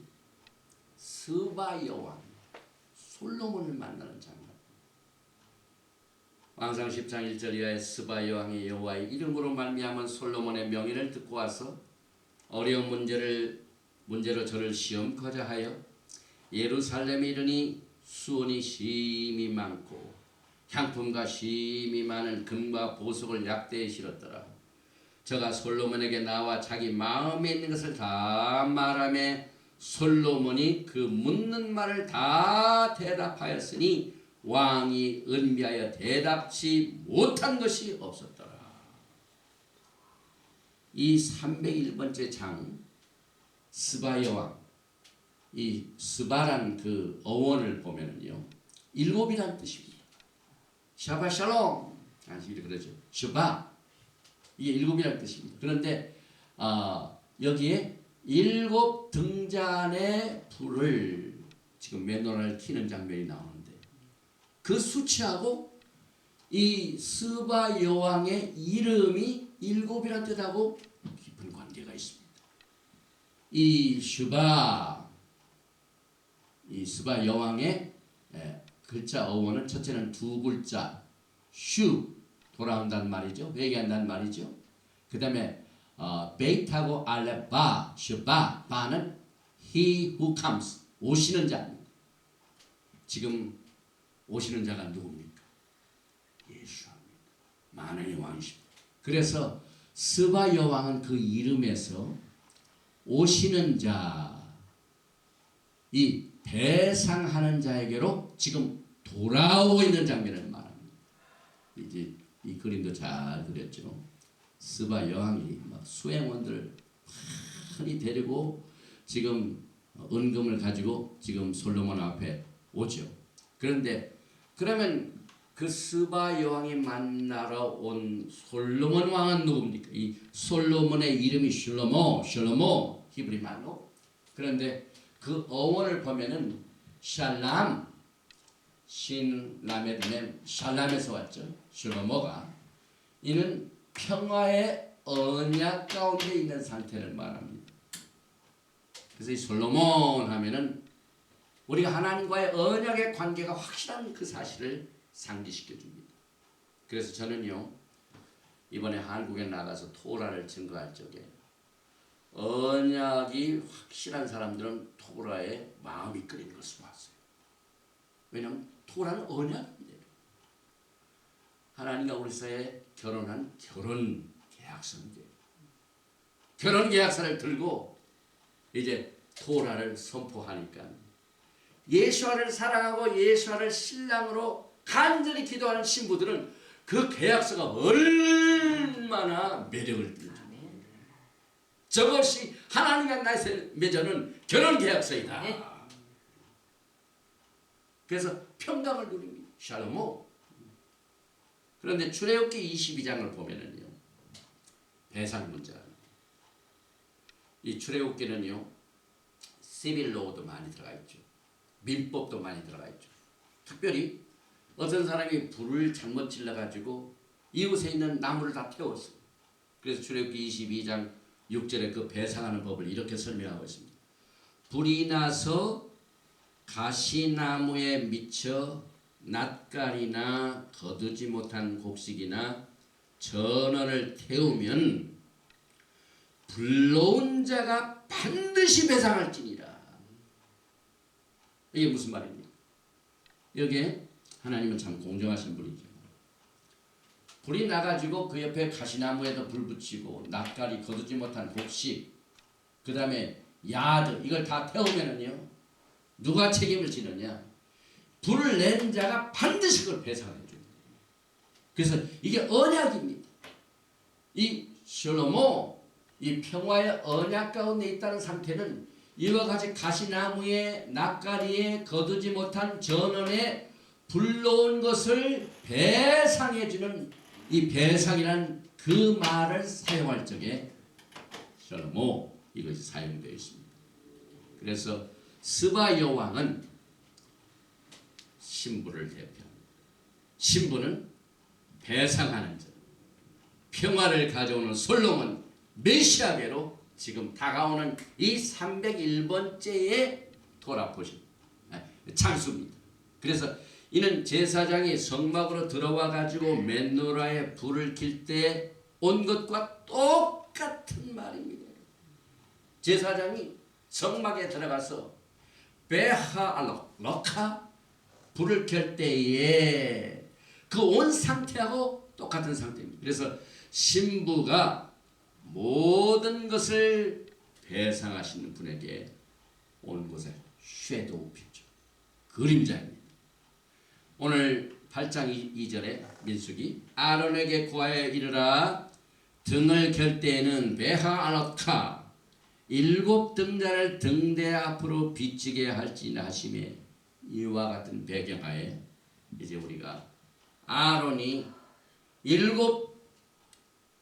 스바 여왕 솔로몬을 만나는 장면. 왕상 10장 1절 이하에 스바 여왕이 여호와의 이름으로 말미암은 솔로몬의 명예를 듣고 와서 어려운 문제로 저를 시험코자 하여 예루살렘에 이르니 수원이 심히 많고 향품과 심히 많은 금과 보석을 약대에 실었더라. 저가 솔로몬에게 나와 자기 마음에 있는 것을 다 말하며 솔로몬이 그 묻는 말을 다 대답하였으니 왕이 은비하여 대답치 못한 것이 없었더라. 이 301번째 장 스바 여왕, 이 스바란 그 어원을 보면은요 7이라는 뜻입니다. 샤바 샬롬 이렇게 그러죠. 샤바 이게 7이라는 뜻입니다. 그런데 여기에 7 등잔의 불을 지금 맨노라를 켜는 장면이 나오는데 그 수치하고 이 스바 여왕의 이름이 7이라는 뜻하고 깊은 관계가 있습니다. 이 스바 여왕의 글자 어원은 첫째는 두 글자 슈 돌아온다는 말이죠. 회개한다는 말이죠. 그 다음에 베이트하고 알레 바 슈바 바는 he who comes 오시는 자입니다. 지금 오시는 자가 누굽니까? 예수입니다. 만왕의 왕이십니다. 그래서 스바 여왕은 그 이름에서 오시는 자, 이 배상하는 자에게로 지금 돌아오고 있는 장면을 말합니다. 이제 이 그림도 잘 그렸죠. 스바 여왕이 막 수행원들을 많이 데리고 지금 은금을 가지고 지금 솔로몬 앞에 오죠. 그런데 그러면 그 스바 여왕이 만나러 온 솔로몬 왕은 누굽니까? 이 솔로몬의 이름이 슐로모 히브리 말로. 그런데 그 어원을 보면은 샬람 신 라메드면 샬람에서 왔죠. 슐로모가 이는 평화의 언약 가운데 있는 상태를 말합니다. 그래서 이 솔로몬 하면은 우리가 하나님과의 언약의 관계가 확실한 그 사실을 상기시켜 줍니다. 그래서 저는요 이번에 한국에 나가서 토라를 증거할 적에 언약이 확실한 사람들은 토라에 마음이 끌리는 것을 봤어요. 왜냐하면 토라는 언약입니다. 하나님과 우리 사이에 결혼한 결혼 계약서인데 결혼 계약서를 들고 이제 토라를 선포하니까 예수와를 사랑하고 예수와를 신랑으로 간절히 기도하는 신부들은 그 계약서가 얼마나 매력을 띠는지 저것이 하나님과 나의 맺어는 결혼 계약서이다. 그래서 평강을 누립니다. 샬롬. 그런데 출애굽기 22장을 보면은요 배상 문제가 이 출애굽기는요 시빌로도 많이 들어가 있죠. 민법도 많이 들어가 있죠. 특별히 어떤 사람이 불을 잘못 질러가지고 이웃에 있는 나무를 다 태웠어요. 그래서 출애굽기 22장 6절에 그 배상하는 법을 이렇게 설명하고 있습니다. 불이 나서 가시나무에 미쳐 낫갈이나 거두지 못한 곡식이나 전원을 태우면 불러온 자가 반드시 배상할지니라. 이게 무슨 말입니까? 여기에 하나님은 참 공정하신 분이죠. 불이 나가지고 그 옆에 가시나무에도 불 붙이고 낫갈이 거두지 못한 곡식 그 다음에 야드 이걸 다 태우면은요 누가 책임을 지느냐? 불을 낸 자가 반드시 그걸 배상해 줍니다. 그래서 이게 언약입니다. 이 샬롬 이 평화의 언약 가운데 있다는 상태는 이와 같이 가시나무에 낫가리에 거두지 못한 전원에 불러온 것을 배상해주는 이 배상이라는 그 말을 사용할 적에 샬롬 이것이 사용되어 있습니다. 그래서 스바 여왕은 신부를 대표합니다. 신부는 배상하는 자, 평화를 가져오는 솔로몬 메시아계로 지금 다가오는 이 301번째의 돌아보신 창수입니다. 그래서 이는 제사장이 성막으로 들어와 가지고 멘노라에 불을 킬 때 온 것과 똑같은 말입니다. 제사장이 성막에 들어가서 베하알로카 불을 켤 때에 그 온 상태하고 똑같은 상태입니다. 그래서 신부가 모든 것을 배상하시는 분에게 온 것을 쉐도우피죠. 그림자입니다. 오늘 8장 2절에 민수기 아론에게 구하여 이르라 등을 켤 때에는 베하알로카 7 등잔을 등대 앞으로 비치게 할지나 하시매 이와 같은 배경하에 이제 우리가 아론이 7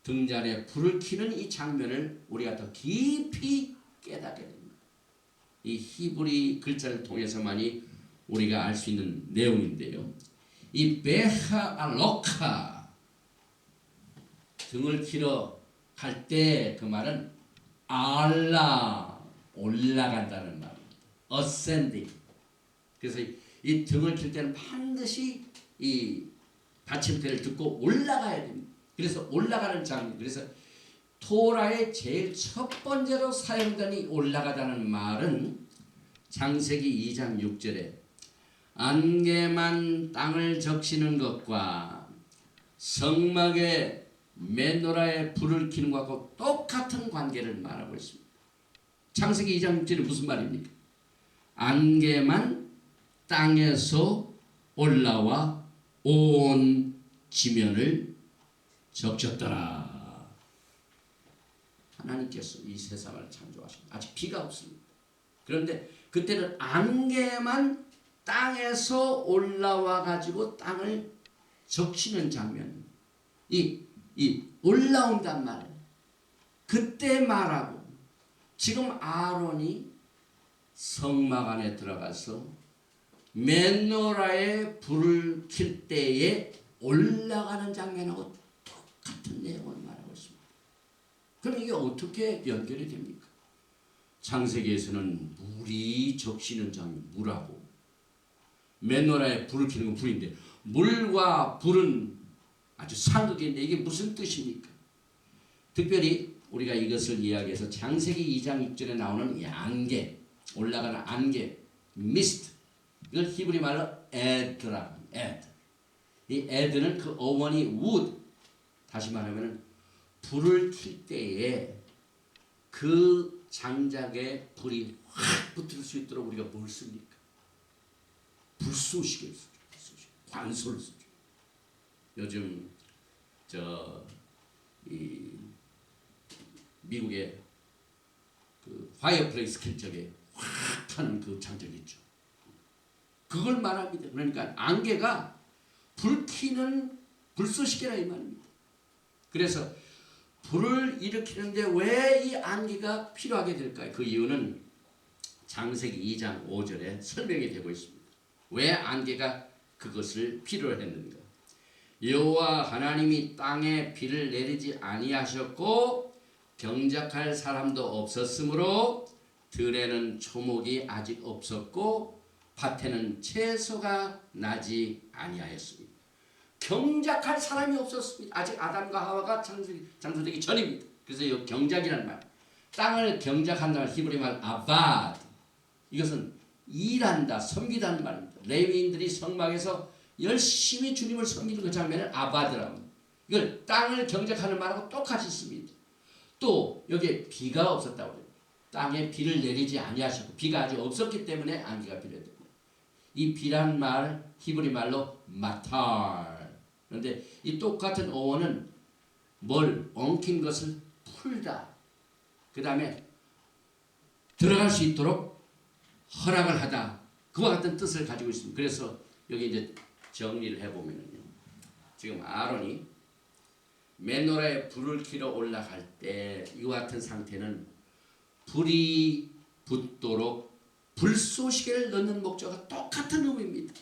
등잔에 불을 켜는 이 장면을 우리가 더 깊이 깨닫게 됩니다. 이 히브리 글자를 통해서만이 우리가 알 수 있는 내용인데요. 이 베하알로카 등을 켜러 갈 때 그 말은 알라 올라간다는 말입니다. ascending. 그래서 이 등을 켤 때는 반드시 이 받침대를 듣고 올라가야 됩니다. 그래서 올라가는 장면. 그래서 토라의 제일 첫 번째로 사용된 이 올라가다는 말은 창세기 2장 6절에 안개만 땅을 적시는 것과 성막에 메노라에 불을 켜는 것과 똑같은 관계를 말하고 있습니다. 창세기 2장 6절에 무슨 말입니까? 안개만 땅에서 올라와 온 지면을 적셨더라. 하나님께서 이 세상을 창조하십니다. 아직 비가 없습니다. 그런데 그때는 안개만 땅에서 올라와 가지고 땅을 적시는 장면. 이 올라온단 말이에요. 그때 말하고 지금 아론이 성막 안에 들어가서 맨노라에 불을 킬 때에 올라가는 장면하고 똑같은 내용을 말하고 있습니다. 그럼 이게 어떻게 연결이 됩니까? 창세기에서는 물이 적시는 장면, 물하고 맨노라에 불을 켜는 건 불인데 물과 불은 아주 상극인데 이게 무슨 뜻입니까? 특별히 우리가 이것을 이야기해서 창세기 2장 6절에 나오는 이 안개, 올라가는 안개, 미스트, 이걸 히브리 말로 에드라, 에드. 이 에드는 그 어원이 wood, 다시 말하면 불을 킬 때에 그 장작에 불이 확 붙을 수 있도록 우리가 뭘 씁니까? 불쏘시개를 쓰죠. 관소를 쓰죠. 요즘 이 미국의 그 파이어플레이스 킬 적에 확 하는 그 장작 있죠. 그걸 말합니다. 그러니까 안개가 불키는 불쏘시개라 이 말입니다. 그래서 불을 일으키는데 왜 이 안개가 필요하게 될까요? 그 이유는 창세기 2장 5절에 설명이 되고 있습니다. 왜 안개가 그것을 필요로 했는가? 여호와 하나님이 땅에 비를 내리지 아니하셨고 경작할 사람도 없었으므로 들에는 초목이 아직 없었고 밭에는 채소가 나지 아니하였습니다. 경작할 사람이 없었습니다. 아직 아담과 하와가 창조되기 전입니다. 그래서 이 경작이라는 말, 땅을 경작한다는 히브리 말 아바드, 이것은 일한다, 섬기다는 말입니다. 레위인들이 성막에서 열심히 주님을 섬기는 그 장면을 아바드라고 합니다. 이걸 땅을 경작하는 말하고 똑같이 씁니다. 또 여기에 비가 없었다고 해요. 땅에 비를 내리지 아니하셨고 비가 아직 없었기 때문에 안개가 필요했습니다. 이 비란 말 히브리 말로 마탈. 그런데 이 똑같은 어원은 뭘 엉킨 것을 풀다. 그 다음에 들어갈 수 있도록 허락을 하다. 그와 같은 뜻을 가지고 있습니다. 그래서 여기 이제 정리를 해보면요. 지금 아론이 메노라에 불을 켜러 올라갈 때 이와 같은 상태는 불이 붙도록 불쏘시개를 넣는 목적과 똑같은 의미입니다.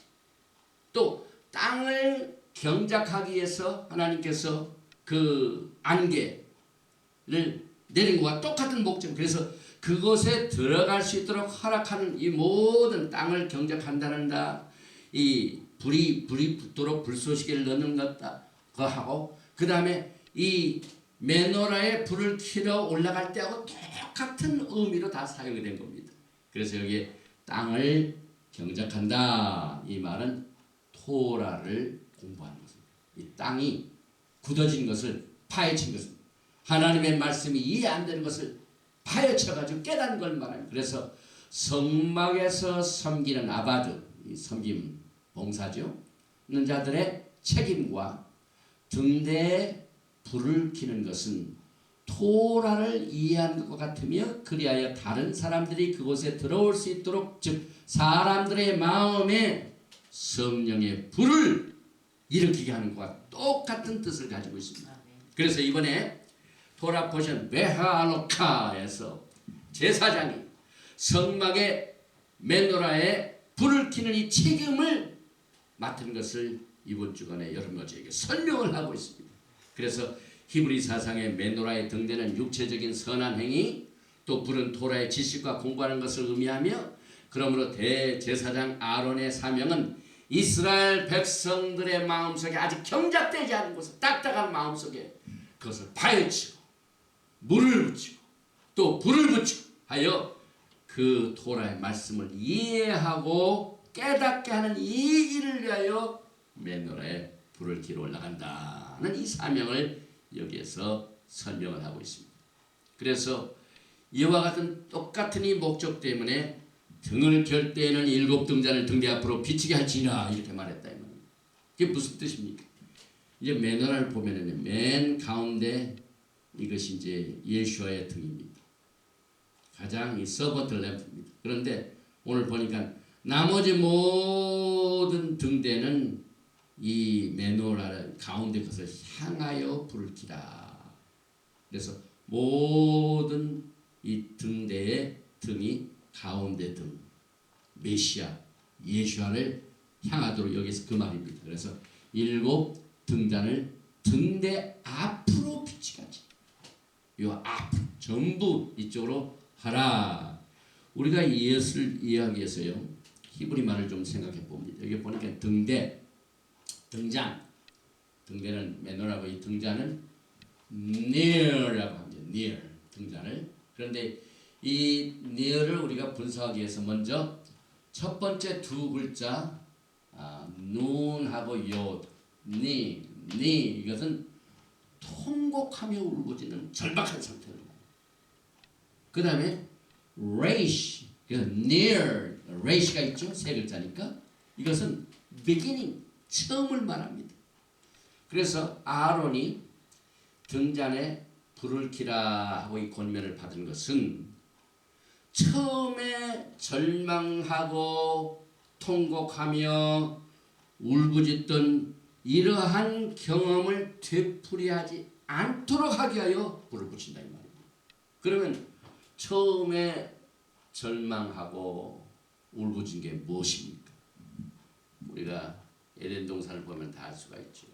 또 땅을 경작하기 위해서 하나님께서 그 안개를 내린 것과 똑같은 목적. 그래서 그곳에 들어갈 수 있도록 허락하는 이 모든 땅을 경작한다는다. 이 불이 붙도록 불쏘시개를 넣는 것다. 그거 하고 그 다음에 이 메노라에 불을 켜러 올라갈 때하고 똑같은 의미로 다 사용이 된 겁니다. 그래서 여기에 땅을 경작한다. 이 말은 토라를 공부하는 것입니다. 이 땅이 굳어진 것을 파헤친 것을 하나님의 말씀이 이해 안 되는 것을 파헤쳐가지고 깨닫는 걸 말합니다. 그래서 성막에서 섬기는 아바드, 이 섬김 봉사죠. 는 자들의 책임과 등대에 불을 켜는 것은 토라를 이해한 것과 같으며 그리하여 다른 사람들이 그곳에 들어올 수 있도록 즉 사람들의 마음에 성령의 불을 일으키게 하는 것과 똑같은 뜻을 가지고 있습니다. 그래서 이번에 토라 포션 베하알로카에서 제사장이 성막의 메노라에 불을 켜는 이 책임을 맡은 것을 이번 주간에 여러분에게 설명을 하고 있습니다. 그래서 히브리 사상의 메노라의 등대는 육체적인 선한 행위, 또 불은 토라의 지식과 공부하는 것을 의미하며 그러므로 대제사장 아론의 사명은 이스라엘 백성들의 마음속에 아직 경작되지 않은 곳에 딱딱한 마음속에 그것을 파헤치고 물을 붙이고 또 불을 붙이고 하여 그 토라의 말씀을 이해하고 깨닫게 하는 이 일을 위하여 메노라에 불을 켜러 올라간다는 이 사명을 여기에서 설명을 하고 있습니다. 그래서 이와 같은 똑같은 이 목적 때문에 등을 결 때에는 7등잔을 등대 앞으로 비치게 할지니라 이렇게 말했다 이 말입니다. 그게 무슨 뜻입니까? 이제 메노라를 보면은 맨 가운데 이것이 이제 예수와의 등입니다. 가장 이 서버트 램프입니다. 그런데 오늘 보니까 나머지 모든 등대는 이 메노라를 가운데 것을 향하여 불을 켜라. 그래서 모든 이 등대의 등이 가운데 등 메시아 예수와를 향하도록 여기서 그 말입니다. 그래서 7 등잔을 등대 앞으로 비치가지. 요 앞 전부 이쪽으로 하라. 우리가 예수를 이해하기 위해서요 히브리 말을 좀 생각해 봅니다. 여기 보니까 등대, 등잔, 등대는 메노라고 이 등잔은 near라고 합니다. near 등잔을. 그런데 이 near를 우리가 분석하기 위해서 먼저 첫 번째 두 글자 눈하고 요, 니 이것은 통곡하며 울부짖는 절박한 상태로. 그 다음에 resh, near, resh가 있죠. 세 글자니까 이것은 beginning, 처음을 말합니다. 그래서 아론이 등잔에 불을 켜라 하고 이 권면을 받은 것은 처음에 절망하고 통곡하며 울부짖던 이러한 경험을 되풀이하지 않도록 하기 위하여 불을 붙인다 이 말입니다. 그러면 처음에 절망하고 울부짖은 게 무엇입니까? 우리가 에덴 동산을 보면 다 알 수가 있죠.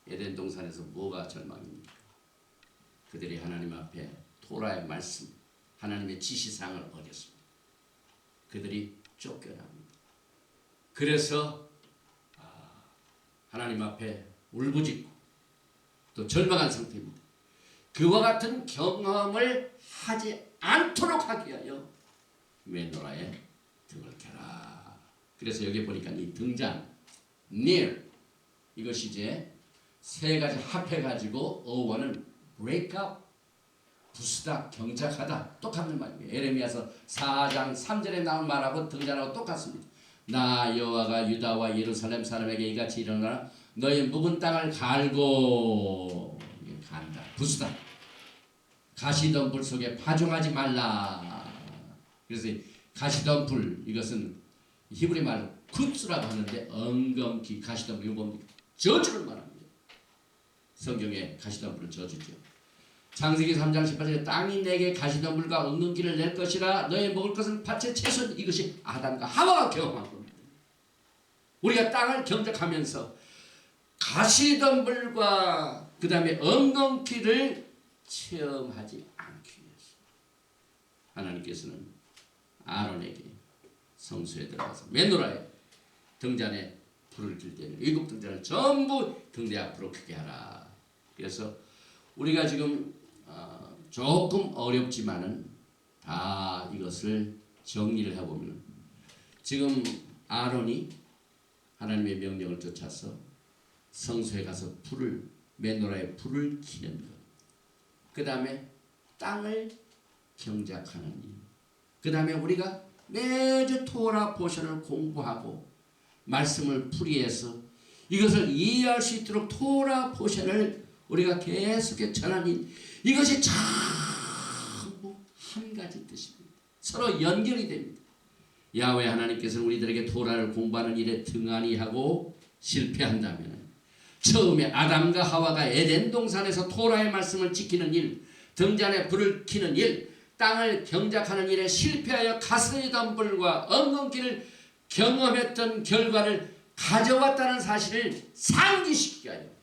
에덴 동산에서 뭐가 절망입니까? 그들이 하나님 앞에 토라의 말씀, 하나님의 지시사항을 어겼습니다. 그들이 쫓겨납니다. 그래서 하나님 앞에 울부짖고 또 절망한 상태입니다. 그와 같은 경험을 하지 않도록 하기 위하여 메노라에 등을 켜라. 그래서 여기 보니까 이 등잔, near 이것이 이제 세 가지 합해가지고 어원은 break up, 부수다, 경작하다 똑같은 말입니다. 에레미야서 4장 3절에 나온 말하고 등잔하고 똑같습니다. 나 여호와가 유다와 예루살렘 사람에게 이같이 이르노라 너희 묵은 땅을 갈고 간다, 부수다, 가시던 불 속에 파종하지 말라. 그래서 가시던 불 이것은 히브리 말로 굿스라고 하는데 엉겅퀴 가시던 불 이거 뭡니까? 저주를 말합니다. 성경에 가시던 불은 저주죠. 창세기 3장 18절에 땅이 내게 가시덤불과 엉겅퀴를 낼 것이라 너희 먹을 것은 밭의 채소. 이것이 아담과 하와가 경험한 겁니다. 우리가 땅을 경작하면서 가시덤불과 그 다음에 엉겅퀴를 체험하지 않고 하나님께서는 아론에게 성소에 들어가서 메노라의 등잔에 불을 킬 때는 일곱 등잔을 전부 등대 앞으로 크게 하라. 그래서 우리가 지금 조금 어렵지만은 다 이것을 정리를 해보면 지금 아론이 하나님의 명령을 쫓아서 성소에 가서 메노라에 불을 켜는 것, 그 다음에 땅을 경작하는 일, 그 다음에 우리가 매주 토라 포션을 공부하고 말씀을 풀이해서 이것을 이해할 수 있도록 토라 포션을 우리가 계속해 전하니 이것이 전부 한 가지 뜻입니다. 서로 연결이 됩니다. 야훼 하나님께서는 우리들에게 토라를 공부하는 일에 등한히 하고 실패한다면 처음에 아담과 하와가 에덴 동산에서 토라의 말씀을 지키는 일, 등잔에 불을 켜는 일, 땅을 경작하는 일에 실패하여 가스리던 불과 엉겅퀴를 경험했던 결과를 가져왔다는 사실을 상기시키게 하여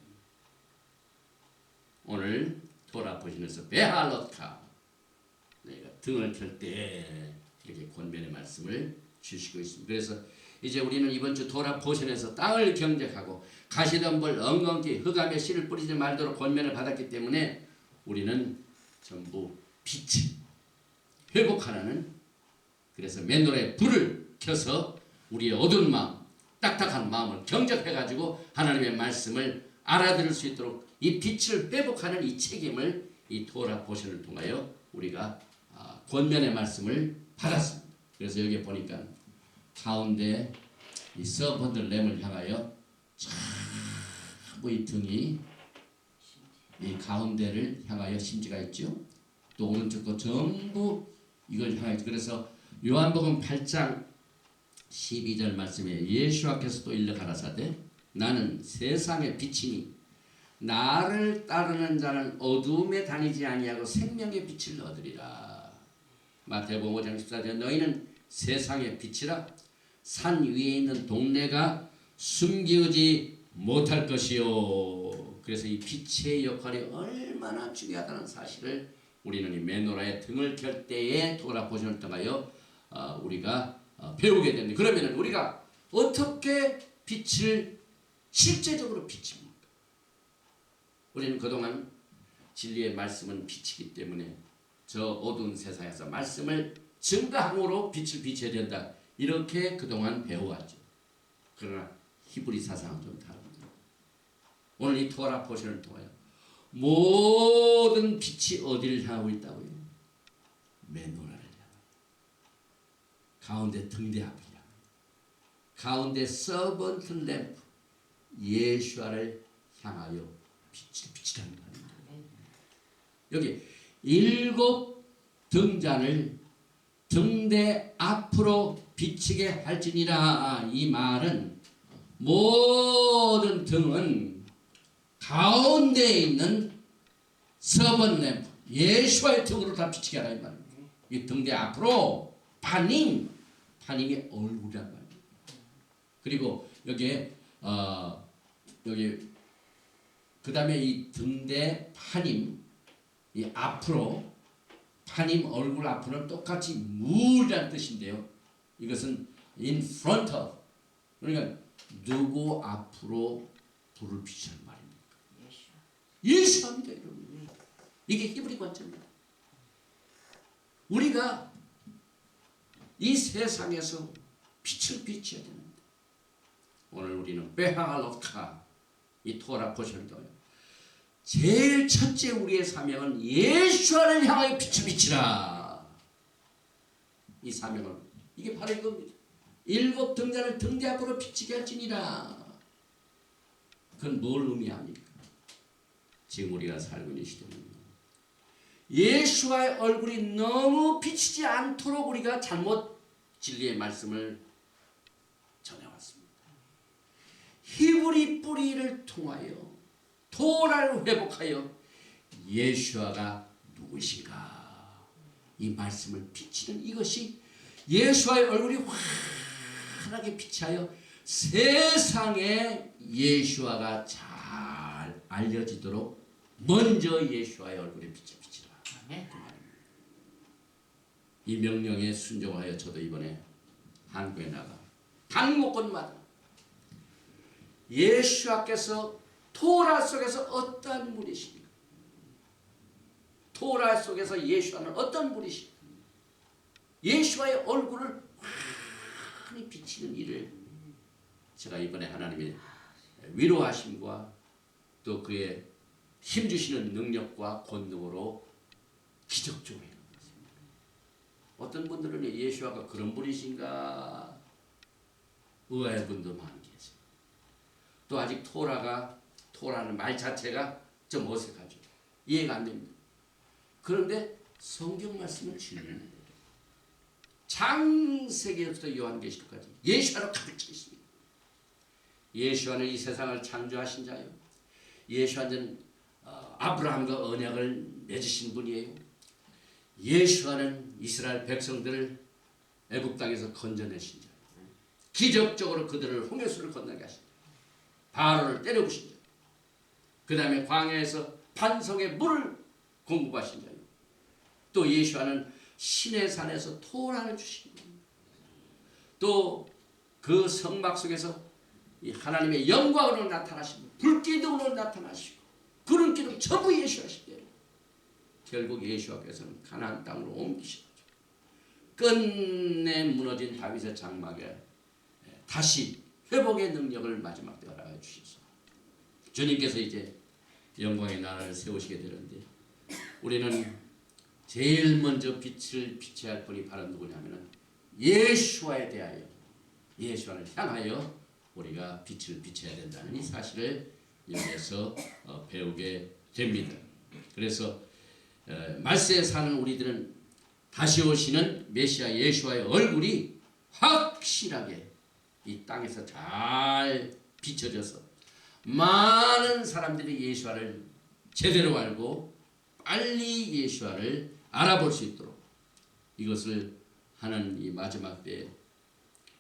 오늘 토라 포션에서 베할롯카 내가 등을 켤 때 이렇게 권면의 말씀을 주시고 있습니다. 그래서 이제 우리는 이번 주 토라 포션에서 땅을 경작하고 가시덤불 엉겅퀴 흑암의 씨를 뿌리지 말도록 권면을 받았기 때문에 우리는 전부 빛을 회복하라는, 그래서 맨노라에 불을 켜서 우리의 어두운 마음, 딱딱한 마음을 경작해가지고 하나님의 말씀을 알아들을 수 있도록 이 빛을 회복하는 이 책임을 이 토라 포션을 통하여 우리가 권면의 말씀을 받았습니다. 그래서 여기 보니까 가운데 이 서번트 램을 향하여 전부 이 등이 이 가운데를 향하여 심지가 있죠. 또 오른쪽도 전부 이걸 향하여, 그래서 요한복음 8장 12절 말씀에 예수께서 또 일러 가라사대 나는 세상의 빛이니 나를 따르는 자는 어두움에 다니지 아니하고 생명의 빛을 얻으리라. 마태복음 5장 14절 너희는 세상의 빛이라 산 위에 있는 동네가 숨기지 못할 것이요. 그래서 이 빛의 역할이 얼마나 중요하다는 사실을 우리는 이 메노라의 등을 켤 때에 토라 포션을 통하여 우리가 배우게 됩니다. 그러면 우리가 어떻게 빛을 실제적으로 비칩니까? 우리는 그동안 진리의 말씀은 빛이기 때문에 저 어두운 세상에서 말씀을 증거함으로 빛을 비춰야 된다, 이렇게 그동안 배워왔죠. 그러나 히브리 사상은 좀 다릅니다. 오늘 이 토라 포션을 통하여 모든 빛이 어디를 향하고 있다고요? 메노라를 향하여, 가운데 등대 앞을 향하여, 가운데 서번트 램프 예수아를 향하여 빛을 비치라는 말입니다. 여기 일곱 등잔을 등대 앞으로 비치게 할지니라. 이 말은 모든 등은 가운데에 있는 서번 램프 예수와의 등으로 다 비치게 하라 이 말입니다. 이 등대 앞으로 파님이 얼굴이란 말입니다. 그리고 여기에 여기 그 다음에 이 등대 파님 이 앞으로 파님 얼굴 앞으로는 똑같이 무라는 뜻인데요. 이것은 in front of, 그러니까 누구 앞으로 불을 비추는 말입니까? 예수입니다, 여러분. 이게 히브리 관점입니다. 우리가 이 세상에서 빛을 비춰야 되는데 오늘 우리는 베할롯카 이 토라 포션을 통하여 제일 첫째 우리의 사명은 예수를 향하여 빛을 비치라. 이 사명은 이게 바로 이겁니다. 일곱 등잔을 등대 앞으로 비치게 할지니라. 그건 뭘 의미합니까? 지금 우리가 살고 있는 시대는 예수와의 얼굴이 너무 비치지 않도록 우리가 잘못 진리의 말씀을 전해왔습니다. 히브리 뿌리를 통하여 토라를 회복하여 예수아가 누구신가 이 말씀을 비치는, 이것이 예수아의 얼굴이 환하게 비치하여 세상에 예수아가 잘 알려지도록 먼저 예수아의 얼굴에 빛을 비치라. 이 명령에 순종하여 저도 이번에 한국에 나가 각 목건마다 예수께서 토라 속에서 어떤 분이십니까? 토라 속에서 예수와는 어떤 분이십니까? 예수와의 얼굴을 환히 비치는 일을 제가 이번에 하나님의 위로하심과 또 그의 힘주시는 능력과 권능으로 기적적으로 해놓은 것입니다. 어떤 분들은 예수와가 그런 분이신가 의아해 분도 많이 계세요. 또 아직 토라는 말 자체가 좀 어색하죠. 이해가 안 됩니다. 그런데 성경 말씀을 질문해요. 창세기부터 요한계시록까지 예수와로 가득 차 있습니다. 예수와는 이 세상을 창조하신 자요. 예수와는 아브라함과 언약을 맺으신 분이에요. 예수와는 이스라엘 백성들을 애굽 땅에서 건져내신 자요. 기적적으로 그들을 홍해수를 건너게 하신 자요. 바로를 때려부신 자요. 그 다음에 광야에서 반석의 물을 공급하신 자요. 또 예수와는 신의 산에서 토라를 주신 거예요. 또 그 성막 속에서 하나님의 영광으로 나타나시고 불기둥으로 나타나시고 구름 기둥 전부 예수하시대요. 결국 예수께서는 가나안 땅으로 옮기셔 끝내 무너진 다윗의 장막에 다시 회복의 능력을 마지막 때 허락해 주셔서 주님께서 이제 영광의 나라를 세우시게 되는데 우리는 제일 먼저 빛을 비춰야 할 분이 바로 누구냐면은 예수와에 대하여 예수와를 향하여 우리가 빛을 비춰야 된다는 이 사실을 여기에서 배우게 됩니다. 그래서 말세에 사는 우리들은 다시 오시는 메시아 예수와의 얼굴이 확실하게 이 땅에서 잘 비춰져서 많은 사람들이 예수와를 제대로 알고 빨리 예수와를 알아볼 수 있도록 이것을 하는 이 마지막 때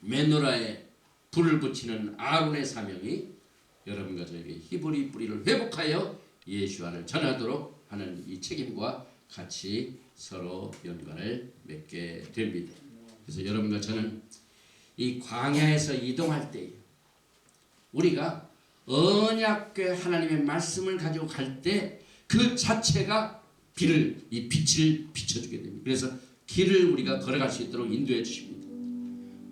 메노라에 불을 붙이는 아론의 사명이 여러분과 저에게 히브리 뿌리를 회복하여 예수와를 전하도록 하는 이 책임과 같이 서로 연관을 맺게 됩니다. 그래서 여러분과 저는 이 광야에서 이동할 때 우리가 언약궤 하나님의 말씀을 가지고 갈 때 그 자체가 빛을 비춰주게 됩니다. 그래서 길을 우리가 걸어갈 수 있도록 인도해 주십니다.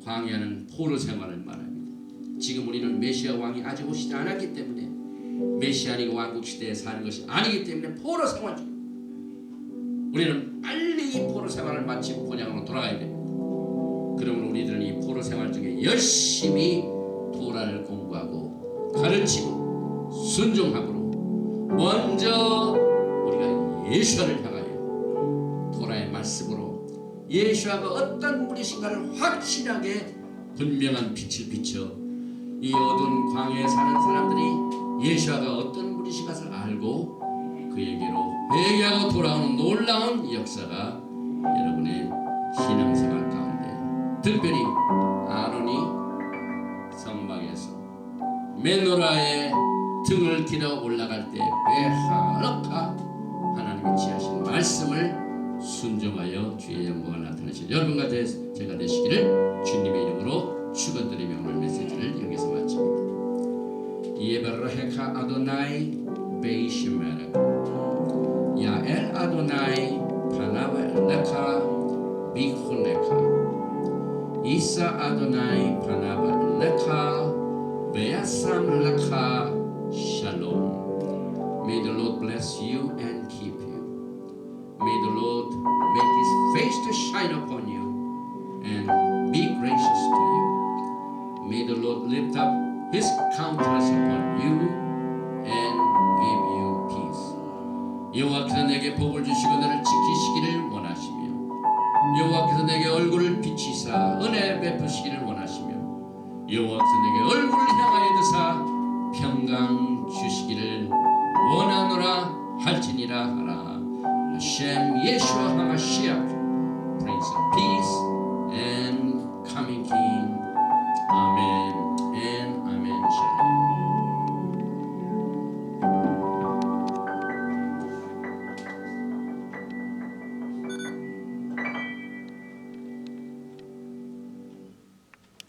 광야는 포로 생활을 말합니다. 지금 우리는 메시아 왕이 아직 오시지 않았기 때문에 메시아니고 왕국 시대에 사는 것이 아니기 때문에 포로 생활 중 우리는 빨리 이 포로 생활을 마치고 본향으로 돌아가야 됩니다. 그러면 우리들은 이 포로 생활 중에 열심히 토라를 공부하고 가르치고 순종함으로 먼저 우리가 예수를 향하여 토라의 말씀으로 예수가 어떤 분이신가를 확실하게 분명한 빛을 비춰 이 어두운 광야에 사는 사람들이 예수가 어떤 분이신가를 알고 그에게로 회개하고 돌아오는 놀라운 역사가 여러분의 신앙생활 가운데 특별히 아론이 성막에서 메노라의 등을 길어 올라갈 때 외하락하 하나님이 지하신 말씀을 순종하여 주의 영광을 나타내신 여러분과 제가 되시기를 주님의 이름으로 축원드리며 오늘 메시지를 여기서 마칩니다. 예바르헤카 아도나이 베이시메레카 야엘 아도나이 파나발레카 비훈레카 이사 아도나이 파나발레카 베야삼레카 Shalom. May the Lord bless you and keep you. May the Lord make His face to shine upon you and be gracious to you. May the Lord lift up His countenance upon you and give you peace. 여호와께서 내게 복을 주시고 너를 지키시기를 원하시며 여호와께서 내게 얼굴을 비치사 은혜 베푸시기를 원하시며 여호와께서 내게 얼굴을 향하여 드사 평강 주시기를 원하노라 할지니라 하라. 하셴 예수와 하마시아